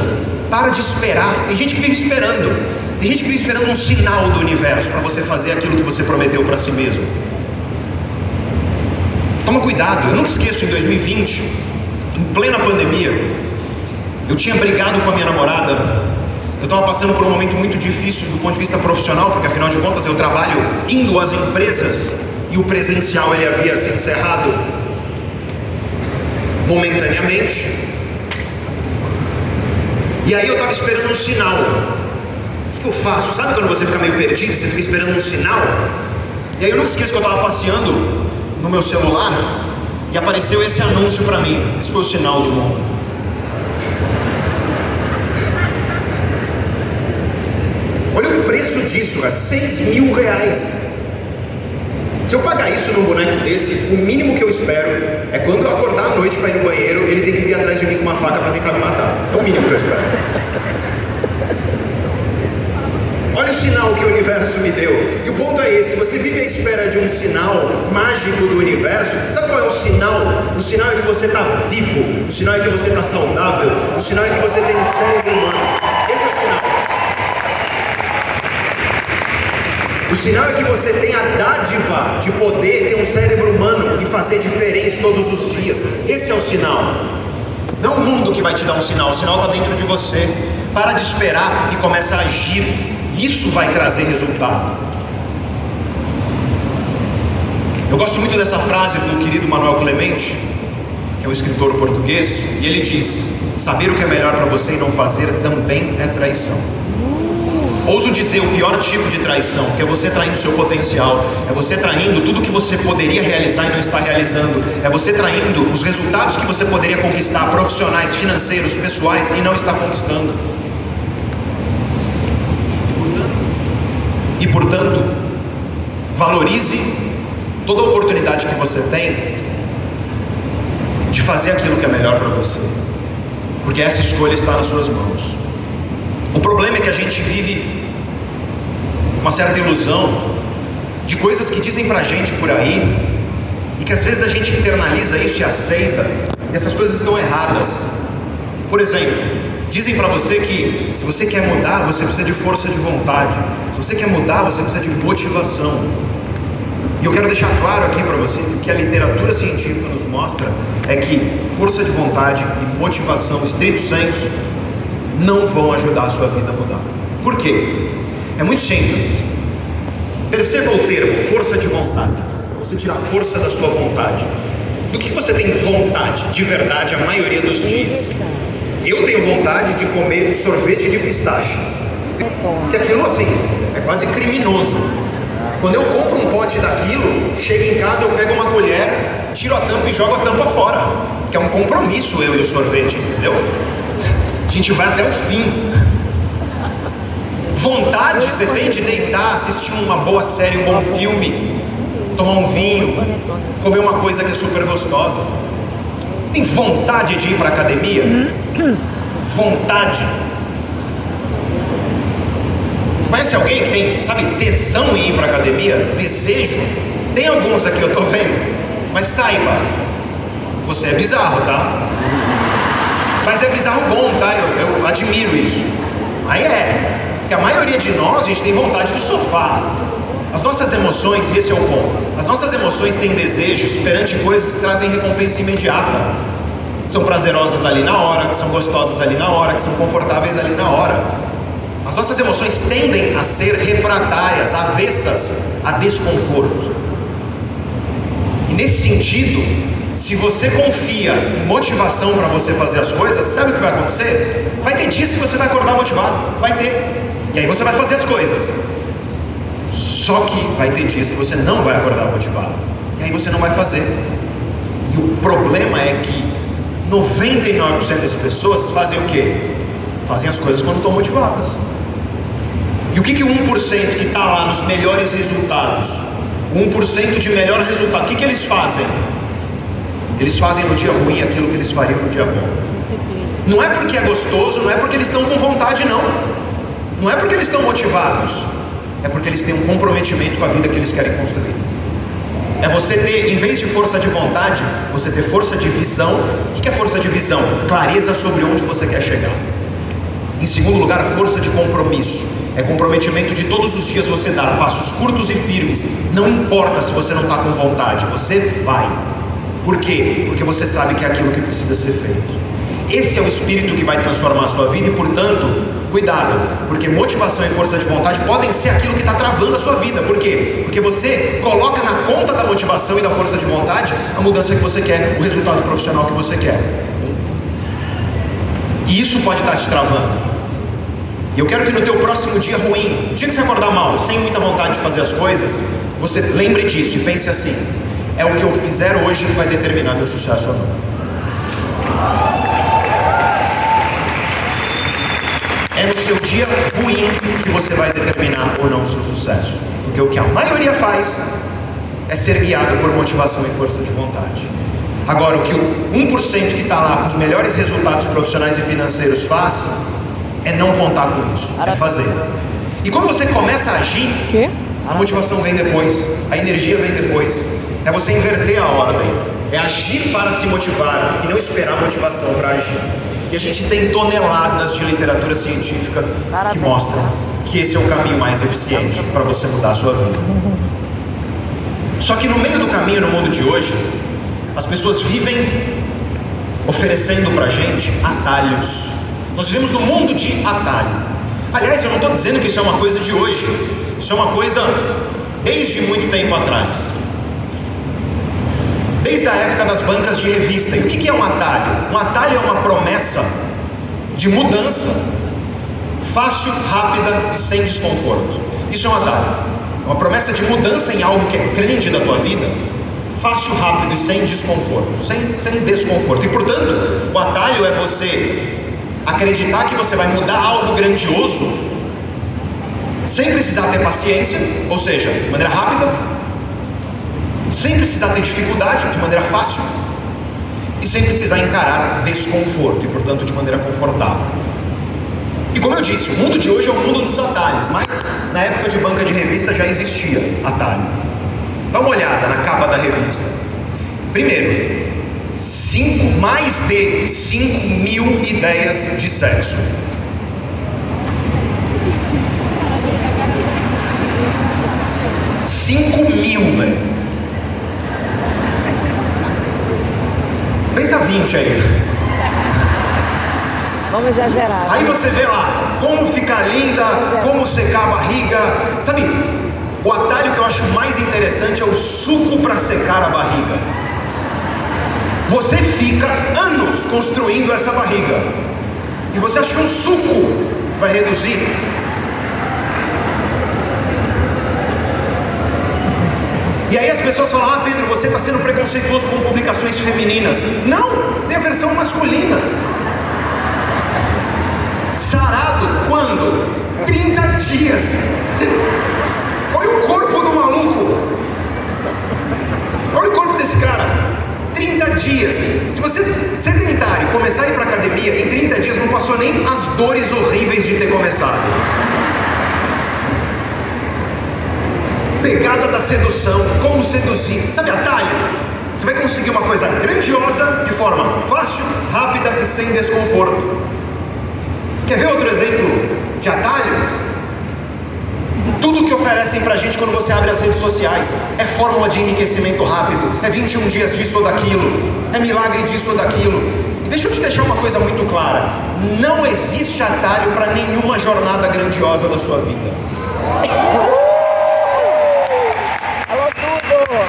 para de esperar. Tem gente que vive esperando. Tem gente que vive esperando um sinal do universo para você fazer aquilo que você prometeu para si mesmo. Toma cuidado. Eu nunca esqueço, em 2020, em plena pandemia, eu tinha brigado com a minha namorada. Eu estava passando por um momento muito difícil do ponto de vista profissional, porque afinal de contas eu trabalho indo às empresas e o presencial ele havia se encerrado momentaneamente. E aí eu estava esperando um sinal. O que eu faço? Sabe quando você fica meio perdido, você fica esperando um sinal? E aí eu nunca esqueço que eu estava passeando no meu celular, e apareceu esse anúncio para mim. Esse foi o sinal do mundo. Olha o preço disso, cara, R$6.000. Se eu pagar isso num boneco desse, o mínimo que eu espero é quando eu acordar à noite para ir no banheiro, ele tem que vir atrás de mim com uma faca para tentar me matar. É o mínimo que eu espero. Olha o sinal que o universo me deu. E o ponto é esse: você vive à espera de um sinal mágico do universo. Sabe qual é o sinal? O sinal é que você está vivo. O sinal é que você está saudável. O sinal é que você tem um cérebro humano. Esse é o sinal. O sinal é que você tem a dádiva de poder ter um cérebro humano e fazer diferente todos os dias. Esse é o sinal. Não é o mundo que vai te dar um sinal. O sinal está dentro de você. Para de esperar e começa a agir. Isso vai trazer resultado. Eu gosto muito dessa frase do querido Manuel Clemente, que é um escritor português, e ele diz: saber o que é melhor para você e não fazer também é traição. Ouso dizer, o pior tipo de traição, que é você traindo seu potencial, é você traindo tudo que você poderia realizar e não está realizando, é você traindo os resultados que você poderia conquistar, profissionais, financeiros, pessoais, e não está conquistando. E portanto, valorize toda a oportunidade que você tem de fazer aquilo que é melhor para você, porque essa escolha está nas suas mãos. O problema é que a gente vive uma certa ilusão de coisas que dizem pra gente por aí, e que às vezes a gente internaliza isso e aceita, e essas coisas estão erradas. Por exemplo, dizem pra você que se você quer mudar, você precisa de força de vontade. Se você quer mudar, você precisa de motivação. E eu quero deixar claro aqui pra você que o que a literatura científica nos mostra é que força de vontade e motivação, estrito sensu, não vão ajudar a sua vida a mudar. Por quê? É muito simples. Perceba o termo força de vontade. Você tira a força da sua vontade. Do que você tem vontade de verdade a maioria dos dias? Eu tenho vontade de comer sorvete de pistache. Que aquilo assim é quase criminoso. Quando eu compro um pote daquilo, chego em casa, eu pego uma colher, tiro a tampa e jogo a tampa fora. Que é um compromisso eu e o sorvete, entendeu? A gente vai até o fim. Vontade você tem de deitar, assistir uma boa série, um bom filme, tomar um vinho, comer uma coisa que é super gostosa. Você tem vontade de ir para a academia? Vontade. Conhece alguém que tem, sabe, tesão em ir para a academia? Desejo? Tem alguns aqui, eu estou vendo. Mas saiba, você é bizarro, tá? Mas é bizarro bom, tá? Eu admiro isso. Aí que a maioria de nós, a gente tem vontade do sofá. As nossas emoções, e esse é o ponto, as nossas emoções têm desejos perante coisas que trazem recompensa imediata. Que são prazerosas ali na hora, que são gostosas ali na hora, que são confortáveis ali na hora. As nossas emoções tendem a ser refratárias, avessas a desconforto. E nesse sentido, se você confia em motivação para você fazer as coisas, sabe o que vai acontecer? Vai ter dias que você vai acordar motivado, vai ter. E aí você vai fazer as coisas. Só que vai ter dias que você não vai acordar motivado. E aí você não vai fazer. E o problema é que 99% das pessoas fazem o quê? Fazem as coisas quando estão motivadas. E o que o 1% que está lá nos melhores resultados, o 1% de melhor resultado, o que eles fazem? Eles fazem no dia ruim aquilo que eles fariam no dia bom. Não é porque é gostoso, não é porque eles estão com vontade, não. Não é porque eles estão motivados. É porque eles têm um comprometimento com a vida que eles querem construir. É você ter, em vez de força de vontade, você ter força de visão. O que é força de visão? Clareza sobre onde você quer chegar. Em segundo lugar, força de compromisso. É comprometimento de todos os dias você dar passos curtos e firmes. Não importa se você não está com vontade, você vai. Por quê? Porque você sabe que é aquilo que precisa ser feito. Esse é o espírito que vai transformar a sua vida e, portanto, cuidado, porque motivação e força de vontade podem ser aquilo que está travando a sua vida. Por quê? Porque você coloca na conta da motivação e da força de vontade a mudança que você quer, o resultado profissional que você quer. E isso pode estar te travando. E eu quero que no teu próximo dia ruim, dia que você acordar mal, sem muita vontade de fazer as coisas, você lembre disso e pense assim: é o que eu fizer hoje que vai determinar meu sucesso ou não. É no seu dia ruim que você vai determinar ou não o seu sucesso. Porque o que a maioria faz é ser guiado por motivação e força de vontade. Agora, o que o 1% que está lá com os melhores resultados profissionais e financeiros faz é não contar com isso, é fazer. E quando você começa a agir, a motivação vem depois, a energia vem depois. É você inverter a ordem, é agir para se motivar e não esperar a motivação para agir. E a gente tem toneladas de literatura científica que mostram que esse é o caminho mais eficiente para você mudar a sua vida. Só que no meio do caminho, no mundo de hoje, as pessoas vivem oferecendo pra gente atalhos. Nós vivemos num mundo de atalho. Aliás, eu não estou dizendo que isso é uma coisa de hoje. Isso é uma coisa desde muito tempo atrás. Desde a época das bancas de revista. E o que é um atalho? Um atalho é uma promessa de mudança fácil, rápida e sem desconforto. Isso é um atalho. Uma promessa de mudança em algo que é grande da tua vida, fácil, rápido e sem desconforto, sem desconforto. E portanto, o atalho é você acreditar que você vai mudar algo grandioso sem precisar ter paciência, ou seja, de maneira rápida, sem precisar ter dificuldade, de maneira fácil, e sem precisar encarar desconforto, e portanto de maneira confortável. E como eu disse, o mundo de hoje é o mundo dos atalhos, mas na época de banca de revista já existia atalho. Dá uma olhada na capa da revista. Primeiro, mais de 5.000 ideias de sexo. Velho. Pensa 20 aí. Vamos exagerar. Aí você vê lá, como ficar linda, como secar a barriga. Sabe, o atalho que eu acho mais interessante é o suco para secar a barriga. Você fica anos construindo essa barriga, e você acha que um suco vai reduzir? E aí as pessoas falam: ah, Pedro, você está sendo preconceituoso com publicações femininas. Não, tem a versão masculina. Sarado quando? 30 dias. Olha o corpo do maluco. Olha o corpo desse cara. 30 dias. Se você sedentário começar a ir para academia, em 30 dias não passou nem as dores horríveis de ter começado. Pegada da sedução, como seduzir. Sabe atalho? Você vai conseguir uma coisa grandiosa de forma fácil, rápida e sem desconforto. Quer ver outro exemplo de atalho? Tudo que oferecem pra gente quando você abre as redes sociais é fórmula de enriquecimento rápido, é 21 dias disso ou daquilo, é milagre disso ou daquilo. E deixa eu te deixar uma coisa muito clara: não existe atalho para nenhuma jornada grandiosa da sua vida. Falou tudo.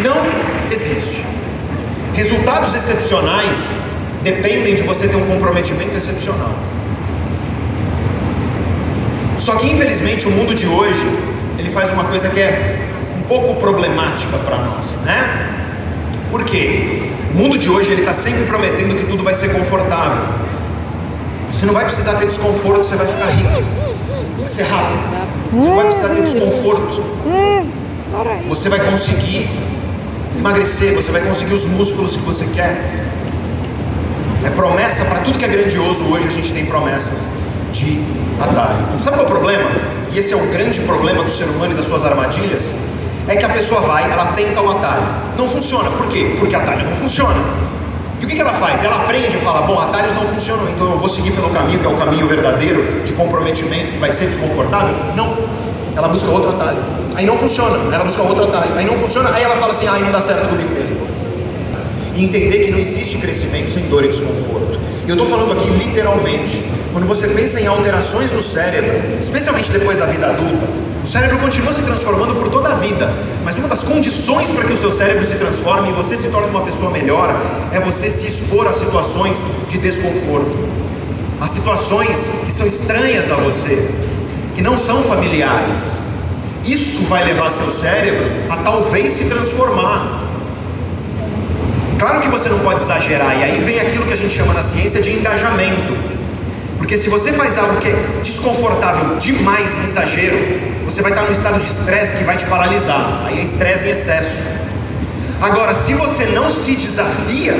Não existe. Resultados excepcionais dependem de você ter um comprometimento excepcional. Só que infelizmente o mundo de hoje, ele faz uma coisa que é um pouco problemática para nós, né? Por quê? O mundo de hoje, ele está sempre prometendo que tudo vai ser confortável. Você não vai precisar ter desconforto, você vai ficar rico. Vai ser rápido. Você não vai precisar ter desconforto. Você vai conseguir emagrecer, você vai conseguir os músculos que você quer. É promessa para tudo que é grandioso. Hoje a gente tem promessas de atalho. Sabe qual é o problema? E esse é o grande problema do ser humano e das suas armadilhas. É que a pessoa vai, ela tenta o atalho, não funciona. Por quê? Porque atalho não funciona. E o que ela faz? Ela aprende e fala: bom, atalhos não funcionam, então eu vou seguir pelo caminho que é o caminho verdadeiro de comprometimento, que vai ser desconfortável. Não, ela busca outro atalho, aí não funciona. Ela busca outro atalho, aí não funciona. Aí ela fala assim: ai, não dá certo comigo mesmo. E entender que não existe crescimento sem dor e desconforto. E eu estou falando aqui literalmente. Quando você pensa em alterações no cérebro, especialmente depois da vida adulta, o cérebro continua se transformando por toda a vida, mas uma das condições para que o seu cérebro se transforme e você se torne uma pessoa melhor é você se expor a situações de desconforto, a situações que são estranhas a você, que não são familiares. Isso vai levar seu cérebro a talvez se transformar. Claro que você não pode exagerar, e aí vem aquilo que a gente chama na ciência de engajamento. Porque se você faz algo que é desconfortável demais em exagero, você vai estar num estado de estresse que vai te paralisar. Aí é estresse em excesso. Agora, se você não se desafia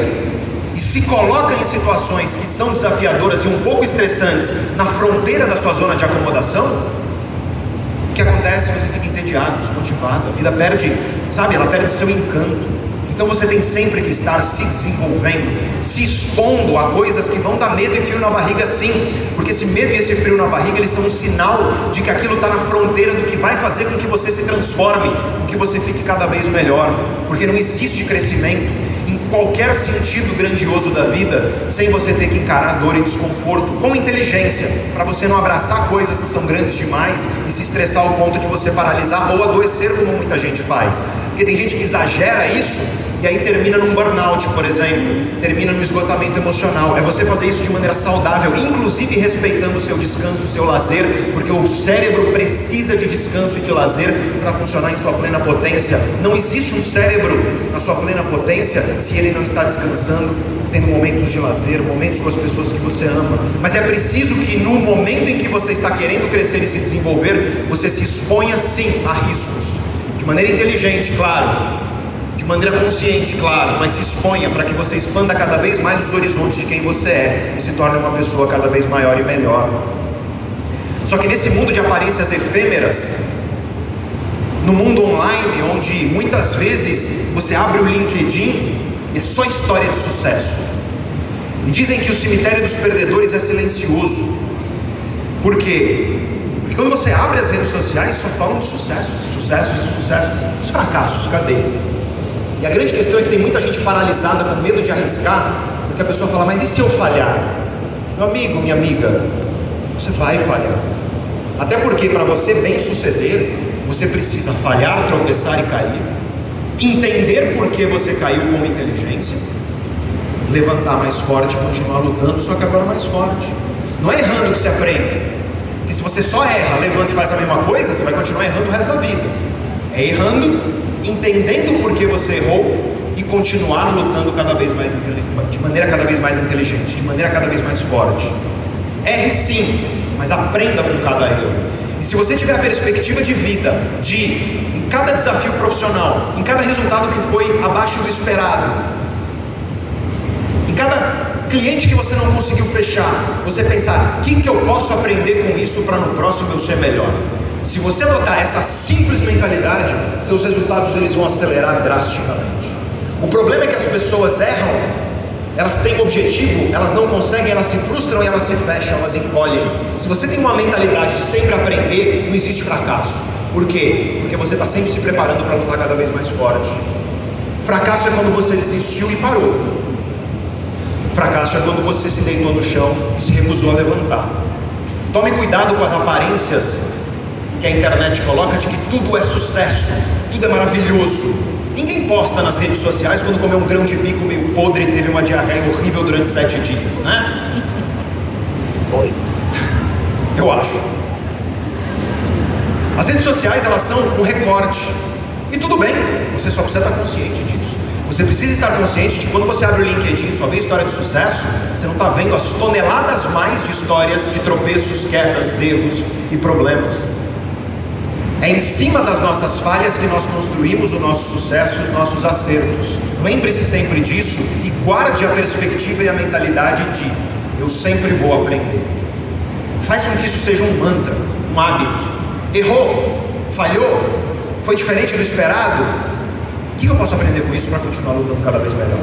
e se coloca em situações que são desafiadoras e um pouco estressantes, na fronteira da sua zona de acomodação, o que acontece? Você fica entediado, desmotivado, a vida perde, sabe, ela perde seu encanto. Então você tem sempre que estar se desenvolvendo, se expondo a coisas que vão dar medo e frio na barriga, sim, porque esse medo e esse frio na barriga, eles são um sinal de que aquilo está na fronteira do que vai fazer com que você se transforme, com que você fique cada vez melhor, porque não existe crescimento em qualquer sentido grandioso da vida sem você ter que encarar dor e desconforto com inteligência, para você não abraçar coisas que são grandes demais e se estressar ao ponto de você paralisar ou adoecer, como muita gente faz. Porque tem gente que exagera isso e aí termina num burnout, por exemplo, termina no esgotamento emocional. É você fazer isso de maneira saudável, inclusive respeitando o seu descanso, o seu lazer, porque o cérebro precisa de descanso e de lazer para funcionar em sua plena potência. Não existe um cérebro na sua plena potência se ele não está descansando, tendo momentos de lazer, momentos com as pessoas que você ama. Mas é preciso que no momento em que você está querendo crescer e se desenvolver, você se exponha sim a riscos, de maneira inteligente, claro, de maneira consciente, claro, mas se exponha para que você expanda cada vez mais os horizontes de quem você é e se torne uma pessoa cada vez maior e melhor. Só que nesse mundo de aparências efêmeras, no mundo online, onde muitas vezes você abre o LinkedIn e é só história de sucesso, e dizem que o cemitério dos perdedores é silencioso. Por quê? Porque quando você abre as redes sociais, só falam de sucessos, de sucessos, de sucessos. Os fracassos, cadê? E a grande questão é que tem muita gente paralisada com medo de arriscar, porque a pessoa fala, mas e se eu falhar? Meu amigo, minha amiga, você vai falhar. Até porque para você bem suceder, você precisa falhar, tropeçar e cair, entender por que você caiu com inteligência, levantar mais forte e continuar lutando, só que agora mais forte. Não é errando que se aprende, porque se você só erra, levanta e faz a mesma coisa, você vai continuar errando o resto da vida. É errando, entendendo por que você errou e continuar lutando cada vez mais de maneira cada vez mais inteligente, de maneira cada vez mais forte. Erre sim, mas aprenda com cada erro. E se você tiver a perspectiva de vida, de em cada desafio profissional, em cada resultado que foi abaixo do esperado, em cada cliente que você não conseguiu fechar, você pensar, o que eu posso aprender com isso para no próximo eu ser melhor? Se você adotar essa simples mentalidade, seus resultados eles vão acelerar drasticamente. O problema é que as pessoas erram, elas têm um objetivo, elas não conseguem, elas se frustram e elas se fecham, elas encolhem. Se você tem uma mentalidade de sempre aprender, não existe fracasso. Por quê? Porque você está sempre se preparando para lutar cada vez mais forte. Fracasso é quando você desistiu e parou. Fracasso é quando você se deitou no chão e se recusou a levantar. Tome cuidado com as aparências que a internet coloca de que tudo é sucesso, tudo é maravilhoso. Ninguém posta nas redes sociais quando comeu um grão de bico meio podre e teve uma diarreia horrível durante 7 dias, né? Oi. Eu acho. As redes sociais, elas são um recorte. E tudo bem, você só precisa estar consciente disso. Você precisa estar consciente de que quando você abre o LinkedIn e só vê história de sucesso, você não está vendo as toneladas mais de histórias de tropeços, quedas, erros e problemas. É em cima das nossas falhas que nós construímos o nosso sucesso e os nossos acertos. Lembre-se sempre disso e guarde a perspectiva e a mentalidade de eu sempre vou aprender. Faz com que isso seja um mantra, um hábito. Errou, falhou, foi diferente do esperado. O que eu posso aprender com isso para continuar lutando cada vez melhor?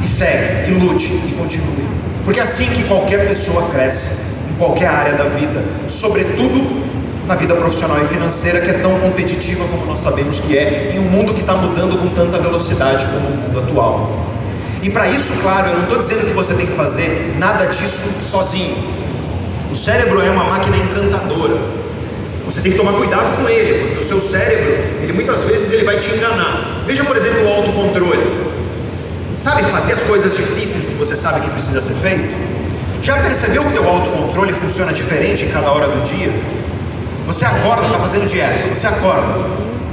E segue, e lute, e continue. Porque é assim que qualquer pessoa cresce, em qualquer área da vida, sobretudo na vida profissional e financeira, que é tão competitiva como nós sabemos que é, em um mundo que está mudando com tanta velocidade como o mundo atual. E para isso, claro, eu não estou dizendo que você tem que fazer nada disso sozinho. O cérebro é uma máquina encantadora. Você tem que tomar cuidado com ele, porque o seu cérebro, ele muitas vezes ele vai te enganar. Veja, por exemplo, o autocontrole. Sabe fazer as coisas difíceis que você sabe que precisa ser feito? Já percebeu que o teu autocontrole funciona diferente em cada hora do dia? Você acorda, está fazendo dieta, você acorda,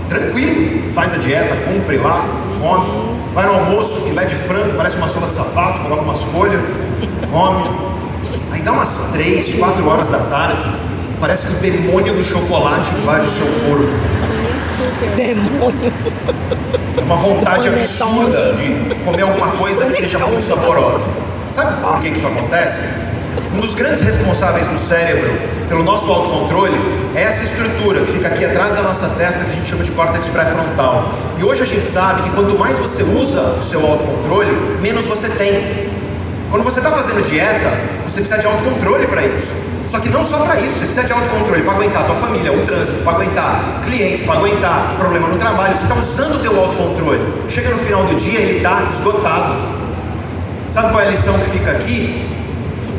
tranquilo, faz a dieta, cumpre lá, come, vai no almoço, filé de frango, parece uma sola de sapato, coloca umas folhas, come, aí dá umas 3, 4 horas da tarde, parece que o demônio do chocolate invade o seu corpo. Demônio. Uma vontade absurda de comer alguma coisa que seja muito saborosa. Sabe por que isso acontece? Um dos grandes responsáveis do cérebro pelo nosso autocontrole é essa estrutura que fica aqui atrás da nossa testa, que a gente chama de córtex pré-frontal. E hoje a gente sabe que quanto mais você usa o seu autocontrole, menos você tem. Quando você está fazendo dieta, você precisa de autocontrole para isso. Só que não só para isso, você precisa de autocontrole para aguentar a tua família, o trânsito, para aguentar cliente, para aguentar problema no trabalho. Você está usando o teu autocontrole. Chega no final do dia, ele está esgotado. Sabe qual é a lição que fica aqui?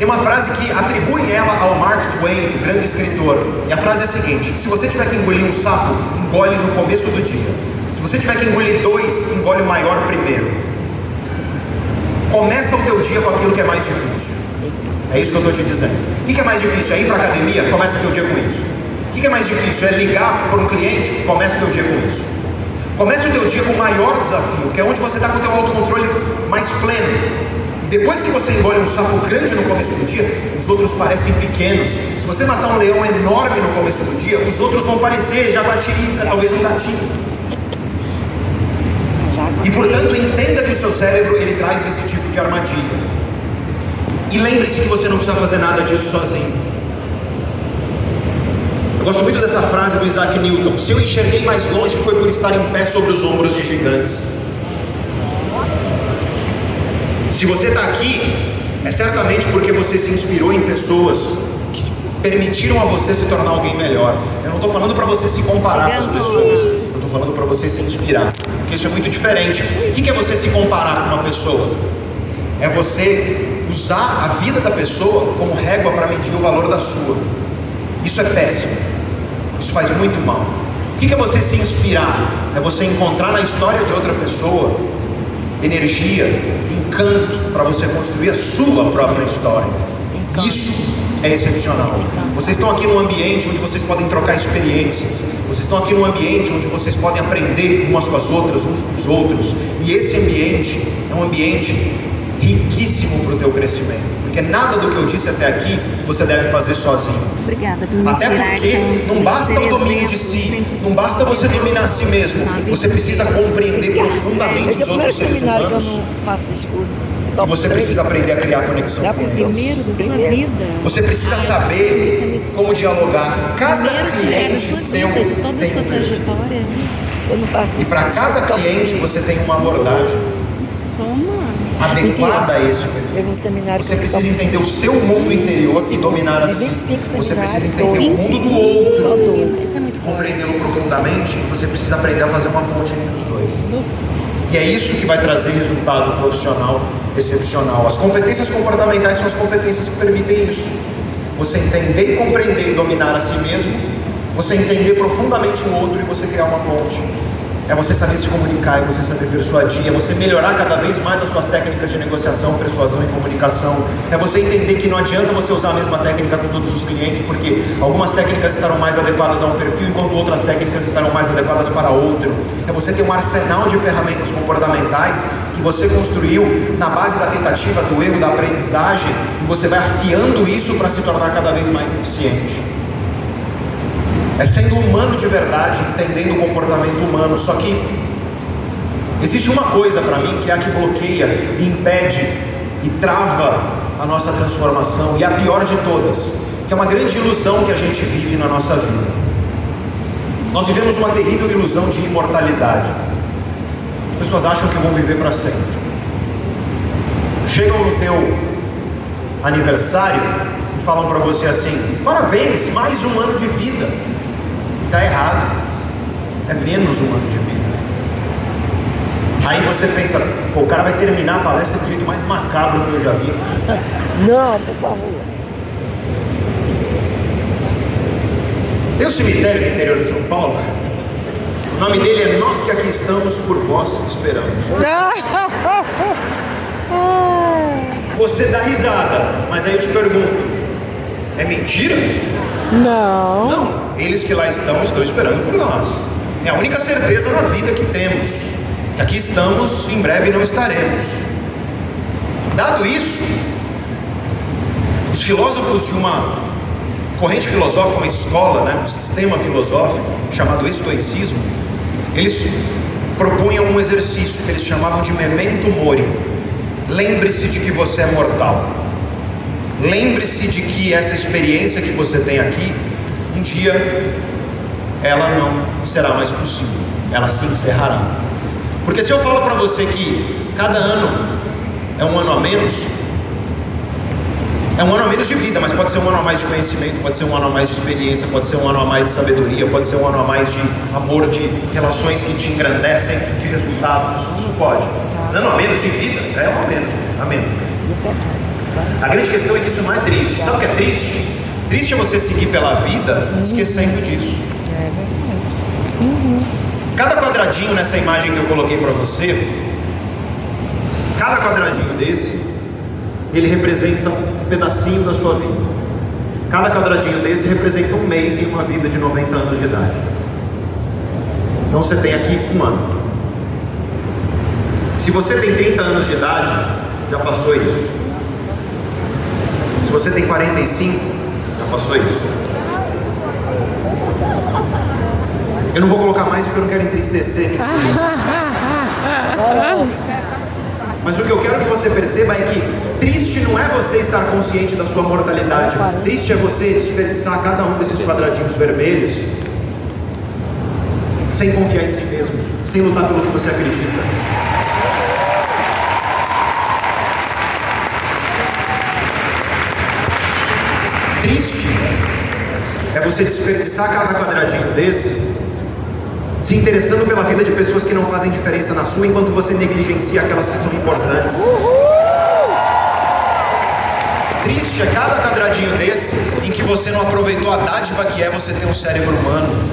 Tem uma frase que atribuem ela ao Mark Twain, um grande escritor. E a frase é a seguinte: se você tiver que engolir um sapo, engole no começo do dia. Se você tiver que engolir 2, engole o maior primeiro. Começa o teu dia com aquilo que é mais difícil. É isso que eu estou te dizendo. O que é mais difícil? É ir para a academia? Começa o teu dia com isso. O que é mais difícil? É ligar para um cliente? Começa o teu dia com isso. Comece o teu dia com o maior desafio, que é onde você está com o teu autocontrole mais pleno. Depois que você engole um sapo grande no começo do dia, os outros parecem pequenos. Se você matar um leão enorme no começo do dia, os outros vão parecer jaguatirica, talvez um gatinho. E portanto, entenda que o seu cérebro, ele traz esse tipo de armadilha. E lembre-se que você não precisa fazer nada disso sozinho. Eu gosto muito dessa frase do Isaac Newton: se eu enxerguei mais longe foi por estar em pé sobre os ombros de gigantes. Se você está aqui, é certamente porque você se inspirou em pessoas que permitiram a você se tornar alguém melhor. Eu não estou falando para você se comparar com as pessoas, eu estou falando para você se inspirar, porque isso é muito diferente. O que é você se comparar com uma pessoa? É você usar a vida da pessoa como régua para medir o valor da sua. Isso é péssimo, isso faz muito mal. O que é você se inspirar? É você encontrar na história de outra pessoa energia, encanto para você construir a sua própria história. Isso é excepcional. Vocês estão aqui num ambiente onde vocês podem trocar experiências. Vocês estão aqui num ambiente onde vocês podem aprender umas com as outras, uns com os outros. E esse ambiente é um ambiente riquíssimo para o teu crescimento, porque nada do que eu disse até aqui você deve fazer sozinho. Obrigada por me Até inspirar, porque então, não basta o domínio de si, não basta você dominar a si mesmo, você precisa compreender profundamente Esse é os o outros primeiro seres seminário que eu humanos. não faço discurso. E você precisa aprender a criar conexão Já com eles. Primeiro da sua vida. Você precisa Isso é saber muito como forte. dialogar. Cada Primeiro seminário da cliente sua seu vida, de toda a tem sua um perfil. trajetória. Eu não faço E para discurso. cada cliente você tem uma abordagem Toma. adequada a esse perfil. Teve um seminário Você que eu precisa fiz entender o seu mundo interior e dominar a de si. 25 Você precisa seminários, entender o mundo do 25 outro. Isso é muito forte. Compreendê-lo profundamente, você precisa aprender a fazer uma ponte entre os dois. E é isso que vai trazer resultado profissional excepcional. As competências comportamentais são as competências que permitem isso. Você entender e compreender e dominar a si mesmo, você entender profundamente o outro e você criar uma ponte. É você saber se comunicar, é você saber persuadir, é você melhorar cada vez mais as suas técnicas de negociação, persuasão e comunicação. É você entender que não adianta você usar a mesma técnica com todos os clientes, porque algumas técnicas estarão mais adequadas a um perfil, enquanto outras técnicas estarão mais adequadas para outro. É você ter um arsenal de ferramentas comportamentais que você construiu na base da tentativa, do erro, da aprendizagem, e você vai afiando isso para se tornar cada vez mais eficiente. É sendo humano de verdade, entendendo o comportamento humano. Só que existe uma coisa para mim que é a que bloqueia e impede e trava a nossa transformação, e a pior de todas, que é uma grande ilusão que a gente vive na nossa vida. Nós vivemos uma terrível ilusão de imortalidade. As pessoas acham que vão viver para sempre. Chegam no teu aniversário e falam para você assim: parabéns, mais um ano de vida. Está errado, é menos um ano de vida. Aí você pensa: pô, o cara vai terminar a palestra do jeito mais macabro que eu já vi. Não, por favor. Tem um cemitério do interior de São Paulo, o nome dele é Nós Que Aqui Estamos Por Vós Esperamos. Você dá risada, mas aí eu te pergunto: É mentira? Não. Não, eles que lá estão esperando por nós. É a única certeza na vida que temos, que aqui estamos, em breve não estaremos. Dado isso, os filósofos de uma corrente filosófica, uma escola, um sistema filosófico chamado estoicismo, eles propunham um exercício que eles chamavam de memento mori. Lembre-se de que você é mortal. Lembre-se de que essa experiência que você tem aqui, um dia ela não será mais possível, ela se encerrará. Porque se eu falo para você que cada ano é um ano a menos, é um ano a menos de vida, mas pode ser um ano a mais de conhecimento, pode ser um ano a mais de experiência, pode ser um ano a mais de sabedoria, pode ser um ano a mais de amor, de relações que te engrandecem, de resultados, isso pode. Mas ano a menos de vida é um a menos mesmo. A grande questão é que isso não é triste. Sabe o que é triste? Triste é você seguir pela vida esquecendo disso. É verdade. Cada quadradinho nessa imagem que eu coloquei para você, cada quadradinho desse, ele representa um pedacinho da sua vida. Cada quadradinho desse representa um mês em uma vida de 90 anos de idade. Então você tem aqui um ano. Se você tem 30 anos de idade, já passou isso. Se você tem 45, já passou isso. Eu não vou colocar mais porque eu não quero entristecer. Mas o que eu quero que você perceba é que triste não é você estar consciente da sua mortalidade. Triste é você desperdiçar cada um desses quadradinhos vermelhos sem confiar em si mesmo, sem lutar pelo que você acredita. Triste é você desperdiçar cada quadradinho desse se interessando pela vida de pessoas que não fazem diferença na sua, enquanto você negligencia aquelas que são importantes. Triste é cada quadradinho desse em que você não aproveitou a dádiva que é você ter um cérebro humano.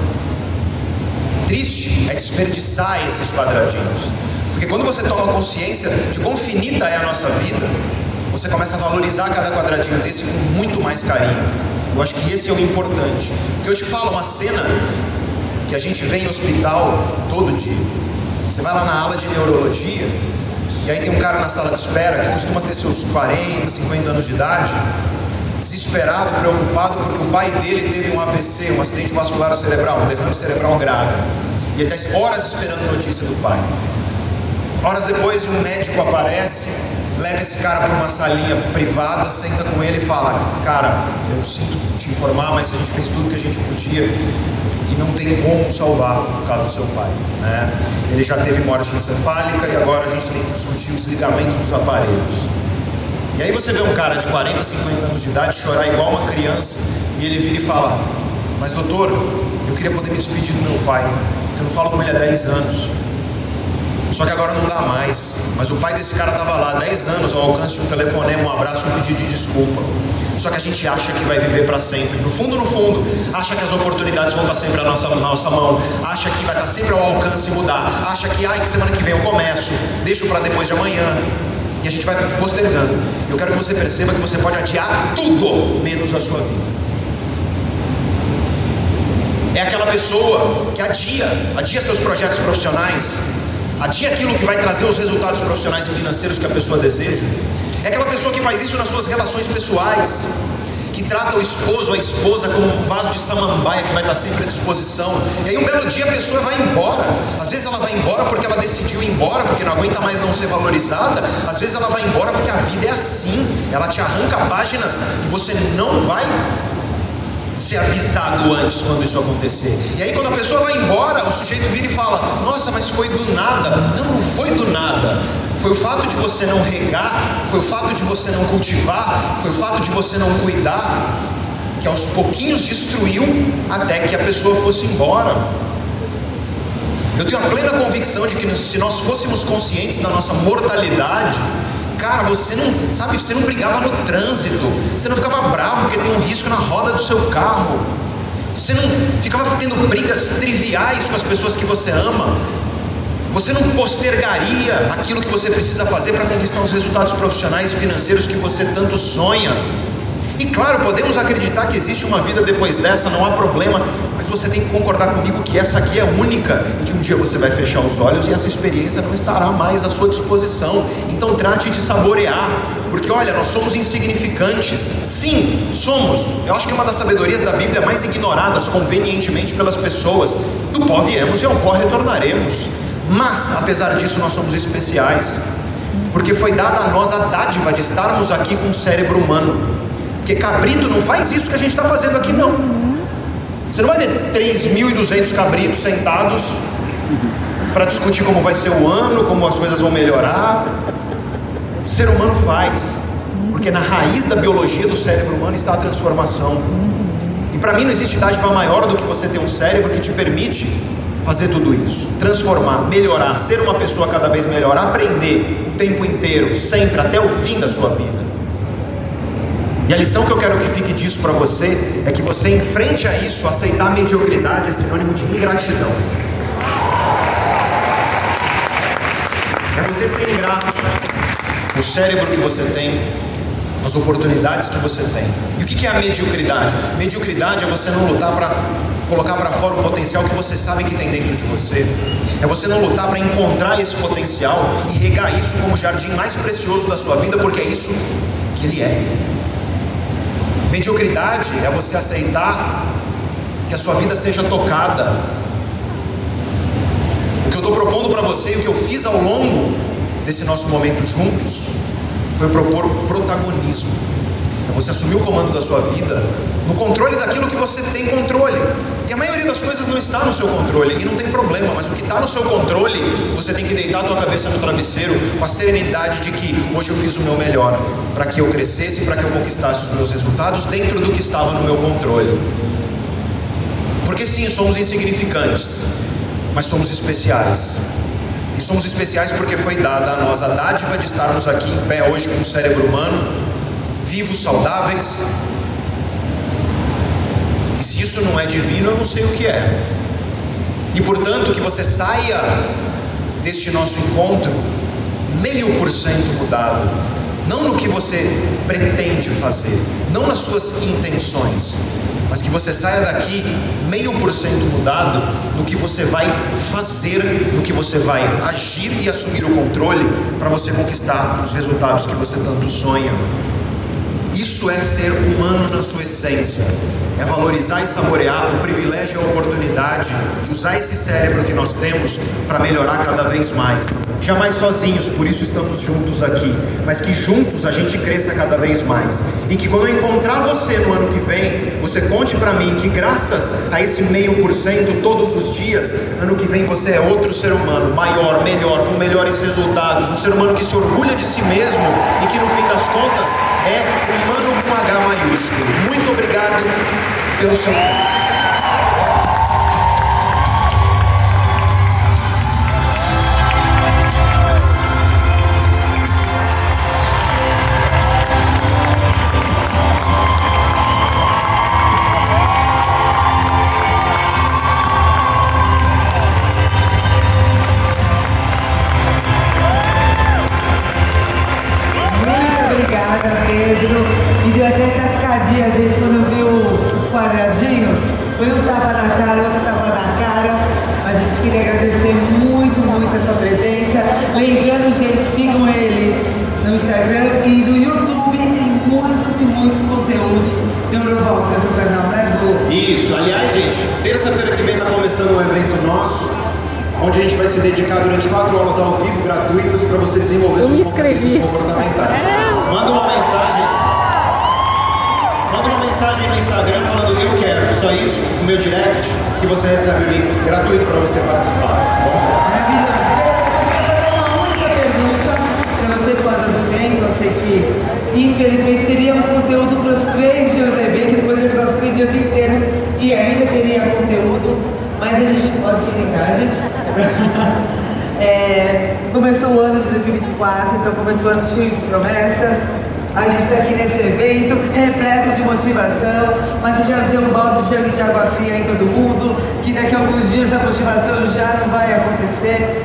Triste é desperdiçar esses quadradinhos, porque quando você toma consciência de quão finita é a nossa vida, você começa a valorizar cada quadradinho desse com muito mais carinho. Eu acho que esse é o importante, porque eu te falo uma cena que a gente vê em hospital todo dia. Você vai lá na ala de neurologia, e aí tem um cara na sala de espera que costuma ter seus 40, 50 anos de idade, desesperado, preocupado, porque o pai dele teve um AVC, um acidente vascular cerebral, um derrame cerebral grave. E ele está horas esperando notícia do pai. Horas depois, um médico aparece, leva esse cara para uma salinha privada, senta com ele e fala: cara, eu sinto te informar, mas a gente fez tudo que a gente podia e não tem como salvar o caso do seu pai, né? Ele já teve morte encefálica e agora a gente tem que discutir o desligamento dos aparelhos. E aí você vê um cara de 40, 50 anos de idade chorar igual uma criança, e ele vira e fala: mas doutor, eu queria poder me despedir do meu pai, porque eu não falo com ele há 10 anos. Só que agora não dá mais. Mas o pai desse cara estava lá 10 anos ao alcance de um telefonema, um abraço, um pedido de desculpa. Só que a gente acha que vai viver para sempre. No fundo, acha que as oportunidades vão estar sempre na nossa mão. Acha que vai estar sempre ao alcance e mudar. Acha que semana que vem eu começo, deixo para depois de amanhã. E a gente vai postergando. Eu quero que você perceba que você pode adiar tudo menos a sua vida. É aquela pessoa que adia seus projetos profissionais, adia aquilo que vai trazer os resultados profissionais e financeiros que a pessoa deseja. É aquela pessoa que faz isso nas suas relações pessoais, que trata o esposo ou a esposa como um vaso de samambaia que vai estar sempre à disposição. E aí um belo dia a pessoa vai embora. Às vezes ela vai embora porque ela decidiu ir embora, porque não aguenta mais não ser valorizada. Às vezes ela vai embora porque a vida é assim, ela te arranca páginas e você não vai ser avisado antes quando isso acontecer. E aí quando a pessoa vai embora, o sujeito vira e fala: nossa, mas foi do nada. Não foi do nada. Foi o fato de você não regar, foi o fato de você não cultivar, foi o fato de você não cuidar, que aos pouquinhos destruiu até que a pessoa fosse embora. Eu tenho a plena convicção de que se nós fôssemos conscientes da nossa mortalidade, cara, você não brigava no trânsito, você não ficava bravo porque tem um risco na roda do seu carro, você não ficava tendo brigas triviais com as pessoas que você ama, você não postergaria aquilo que você precisa fazer para conquistar os resultados profissionais e financeiros que você tanto sonha. E claro, podemos acreditar que existe uma vida depois dessa, não há problema, mas você tem que concordar comigo que essa aqui é única e que um dia você vai fechar os olhos e essa experiência não estará mais à sua disposição. Então trate de saborear, porque olha, nós somos insignificantes. Sim, somos. Eu acho que é uma das sabedorias da Bíblia mais ignoradas convenientemente pelas pessoas. Do pó viemos e ao pó retornaremos. Mas, apesar disso, nós somos especiais, porque foi dada a nós a dádiva de estarmos aqui com um cérebro humano. Porque cabrito não faz isso que a gente está fazendo aqui, não. Você não vai ver 3.200 cabritos sentados para discutir como vai ser o ano, como as coisas vão melhorar. O ser humano faz, porque na raiz da biologia do cérebro humano está a transformação. E para mim não existe dádiva maior do que você ter um cérebro que te permite fazer tudo isso, transformar, melhorar, ser uma pessoa cada vez melhor, aprender o tempo inteiro, sempre, até o fim da sua vida. E a lição que eu quero que fique disso para você é que você, em frente a isso, aceitar a mediocridade é sinônimo de ingratidão. É você ser ingrato no cérebro que você tem, as oportunidades que você tem. E o que é a mediocridade? Mediocridade é você não lutar para colocar para fora o potencial que você sabe que tem dentro de você. É você não lutar para encontrar esse potencial e regar isso como o jardim mais precioso da sua vida, porque é isso que ele é. Mediocridade é você aceitar que a sua vida seja tocada. O que eu estou propondo para você e o que eu fiz ao longo desse nosso momento juntos foi propor protagonismo. É você assumir o comando da sua vida, no controle daquilo que você tem controle. E a maioria das coisas não está no seu controle, e não tem problema, mas o que está no seu controle, você tem que deitar a tua cabeça no travesseiro com a serenidade de que hoje eu fiz o meu melhor, para que eu crescesse, para que eu conquistasse os meus resultados dentro do que estava no meu controle. Porque sim, somos insignificantes, mas somos especiais. E somos especiais porque foi dada a nós a dádiva de estarmos aqui em pé hoje com um cérebro humano, vivos, saudáveis. E se isso não é divino, eu não sei o que é. E portanto, que você saia deste nosso encontro 0,5% mudado, não no que você pretende fazer, não nas suas intenções, mas que você saia daqui 0,5% mudado no que você vai fazer, no que você vai agir e assumir o controle para você conquistar os resultados que você tanto sonha. Isso é ser humano na sua essência, é valorizar e saborear o privilégio e a oportunidade de usar esse cérebro que nós temos para melhorar cada vez mais. Jamais sozinhos, por isso estamos juntos aqui, mas que juntos a gente cresça cada vez mais. E que quando eu encontrar você no ano que vem, você conte para mim que graças a esse 0,5% todos os dias, ano que vem você é outro ser humano, maior, melhor, com melhores resultados, um ser humano que se orgulha de si mesmo e que no fim das contas é humano com H maiúsculo. Muito obrigado pelo seu tempo. Pedro, e deu até cascadinha a gente quando viu os quadradinhos. Foi um tapa na cara, outro tapa na cara, mas a gente queria agradecer muito, muito a sua presença. Lembrando, gente, sigam ele no Instagram e no YouTube, tem muitos e muitos conteúdos. Neurovox, é o canal, né, do... Isso, aliás, gente, terça-feira que vem está começando um evento nosso, onde a gente vai se dedicar durante 4 aulas ao vivo, gratuitas, para você desenvolver suas competências comportamentais. Manda uma mensagem no Instagram falando eu quero, só isso, no meu direct, que você recebe o link gratuito para você participar, tá bom? Maravilhoso. Eu quero fazer uma única pergunta para você que pode bem, você que infelizmente teríamos conteúdo para os 3 dias do evento, ele poderia ficar os 3 dias inteiros e ainda teria conteúdo, mas a gente pode sentar, gente. Começou o ano de 2024, então começou o ano cheio de promessas. A gente está aqui nesse evento, repleto de motivação, mas você já deu um balde de água fria em todo mundo, que daqui a alguns dias a motivação já não vai acontecer.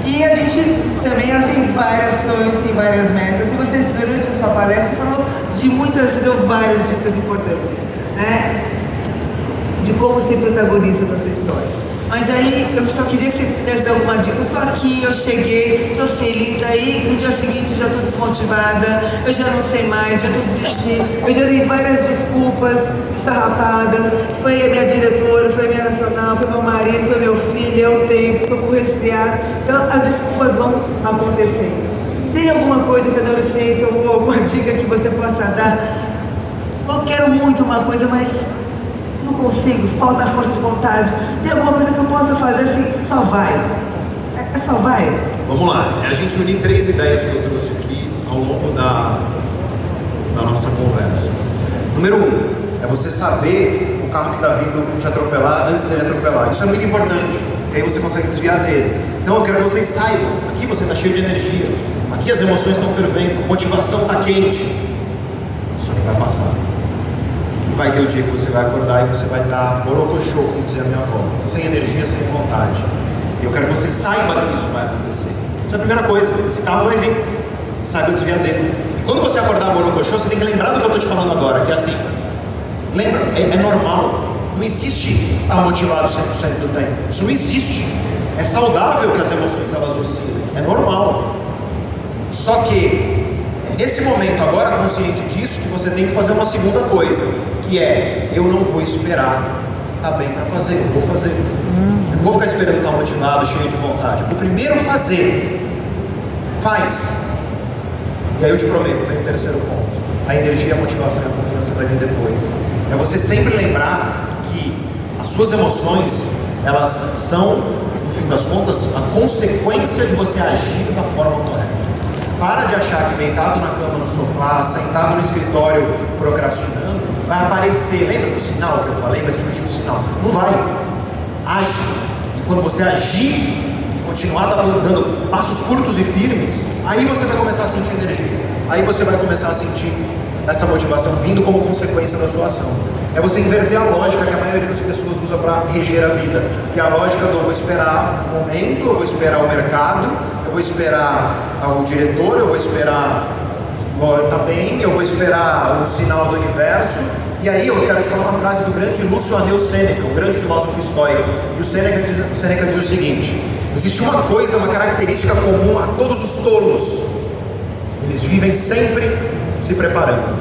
E a gente também tem vários sonhos, tem várias metas, e você durante a sua palestra falou de muitas, deu várias dicas importantes, né? De como ser protagonista da sua história. Mas aí eu só queria que você pudesse dar alguma dica. Eu tô aqui, eu cheguei, tô feliz. Aí no dia seguinte eu já tô desmotivada, eu já não sei mais, já tô desistindo. Eu já dei várias desculpas esfarrapadas. Foi a minha diretora, foi a minha nacional, foi meu marido, foi meu filho, é o tempo, foi por resfriar. Então as desculpas vão acontecendo. Tem alguma coisa que a neurociência ou alguma dica que você possa dar? Eu quero muito uma coisa, mas não consigo, falta força de vontade. Tem alguma coisa que eu possa fazer assim, só vai? É só vai? Vamos lá, é a gente unir 3 ideias que eu trouxe aqui ao longo da nossa conversa. Número 1, é você saber o carro que está vindo te atropelar antes dele atropelar. Isso é muito importante, porque aí você consegue desviar dele. Então eu quero que vocês saibam, aqui você está cheio de energia, aqui as emoções estão fervendo, a motivação está quente. Só que vai passar. Vai ter o dia que você vai acordar e você vai estar borocochô, como dizia a minha avó, sem energia, sem vontade. E eu quero que você saiba que isso vai acontecer. Isso é a primeira coisa, esse carro vai vir, saiba desviar dele. E quando você acordar borocochô, você tem que lembrar do que eu estou te falando agora, que é assim, lembra, é normal, não existe estar motivado 100% do tempo, isso não existe. É saudável que as emoções elas oscilem, é normal. Só que nesse momento, agora consciente disso, que você tem que fazer uma segunda coisa, que é, eu não vou esperar tá bem para fazer, eu vou fazer. Eu não vou ficar esperando estar motivado, cheio de vontade. Eu vou primeiro fazer. Faz. E aí eu te prometo, vem o terceiro ponto. A energia, a motivação e a confiança vai vir depois. É você sempre lembrar que as suas emoções, elas são, no fim das contas, a consequência de você agir da forma correta. Para de achar que deitado na cama, no sofá, sentado no escritório, procrastinando, vai aparecer, lembra do sinal que eu falei? Vai surgir o sinal. Não vai. Age. E quando você agir, continuar dando passos curtos e firmes, aí você vai começar a sentir energia. Aí você vai começar a sentir essa motivação vindo como consequência da sua ação. É você inverter a lógica que a maioria das pessoas usa para reger a vida, que é a lógica do eu vou esperar o momento, eu vou esperar o mercado, eu vou esperar o diretor, eu vou esperar tá bem, eu vou esperar o sinal do universo. E aí eu quero te falar uma frase do grande Lúcio Aneu Sêneca, um grande filósofo estoico. E o Sêneca diz o seguinte: existe uma coisa, uma característica comum a todos os tolos: eles vivem sempre se preparando.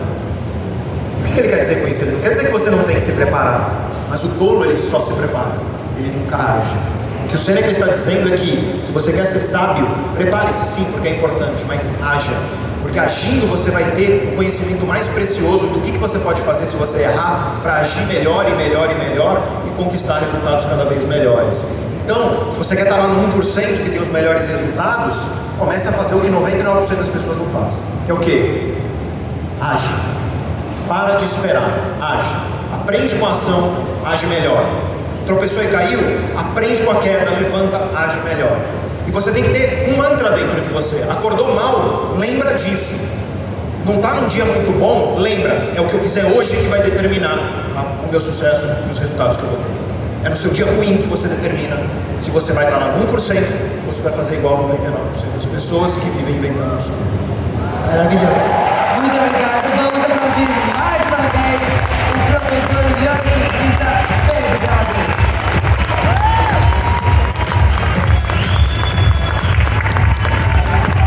O que ele quer dizer com isso? Ele não quer dizer que você não tem que se preparar, mas o tolo ele só se prepara, ele nunca age. O que o Sêneca está dizendo é que se você quer ser sábio, prepare-se sim, porque é importante, mas haja. Porque agindo você vai ter o conhecimento mais precioso do que você pode fazer se você errar, para agir melhor e melhor e melhor e conquistar resultados cada vez melhores. Então, se você quer estar lá no 1% que tem os melhores resultados, comece a fazer o que 99% das pessoas não fazem. Que é o quê? Age. Para de esperar, age. Aprende com a ação, age melhor. Tropeçou e caiu, aprende com a queda, levanta, age melhor. E você tem que ter um mantra dentro de você. Acordou mal, lembra disso. Não está num dia muito bom, lembra, é o que eu fizer hoje que vai determinar o meu sucesso e os resultados que eu vou ter. É no seu dia ruim que você determina se você vai estar lá no 1% ou se vai fazer igual 99% das pessoas que vivem inventando desculpa. Maravilhoso. Muito obrigado. Vamos aplaudir mais uma vez o professor Ian Pedro Gabriel.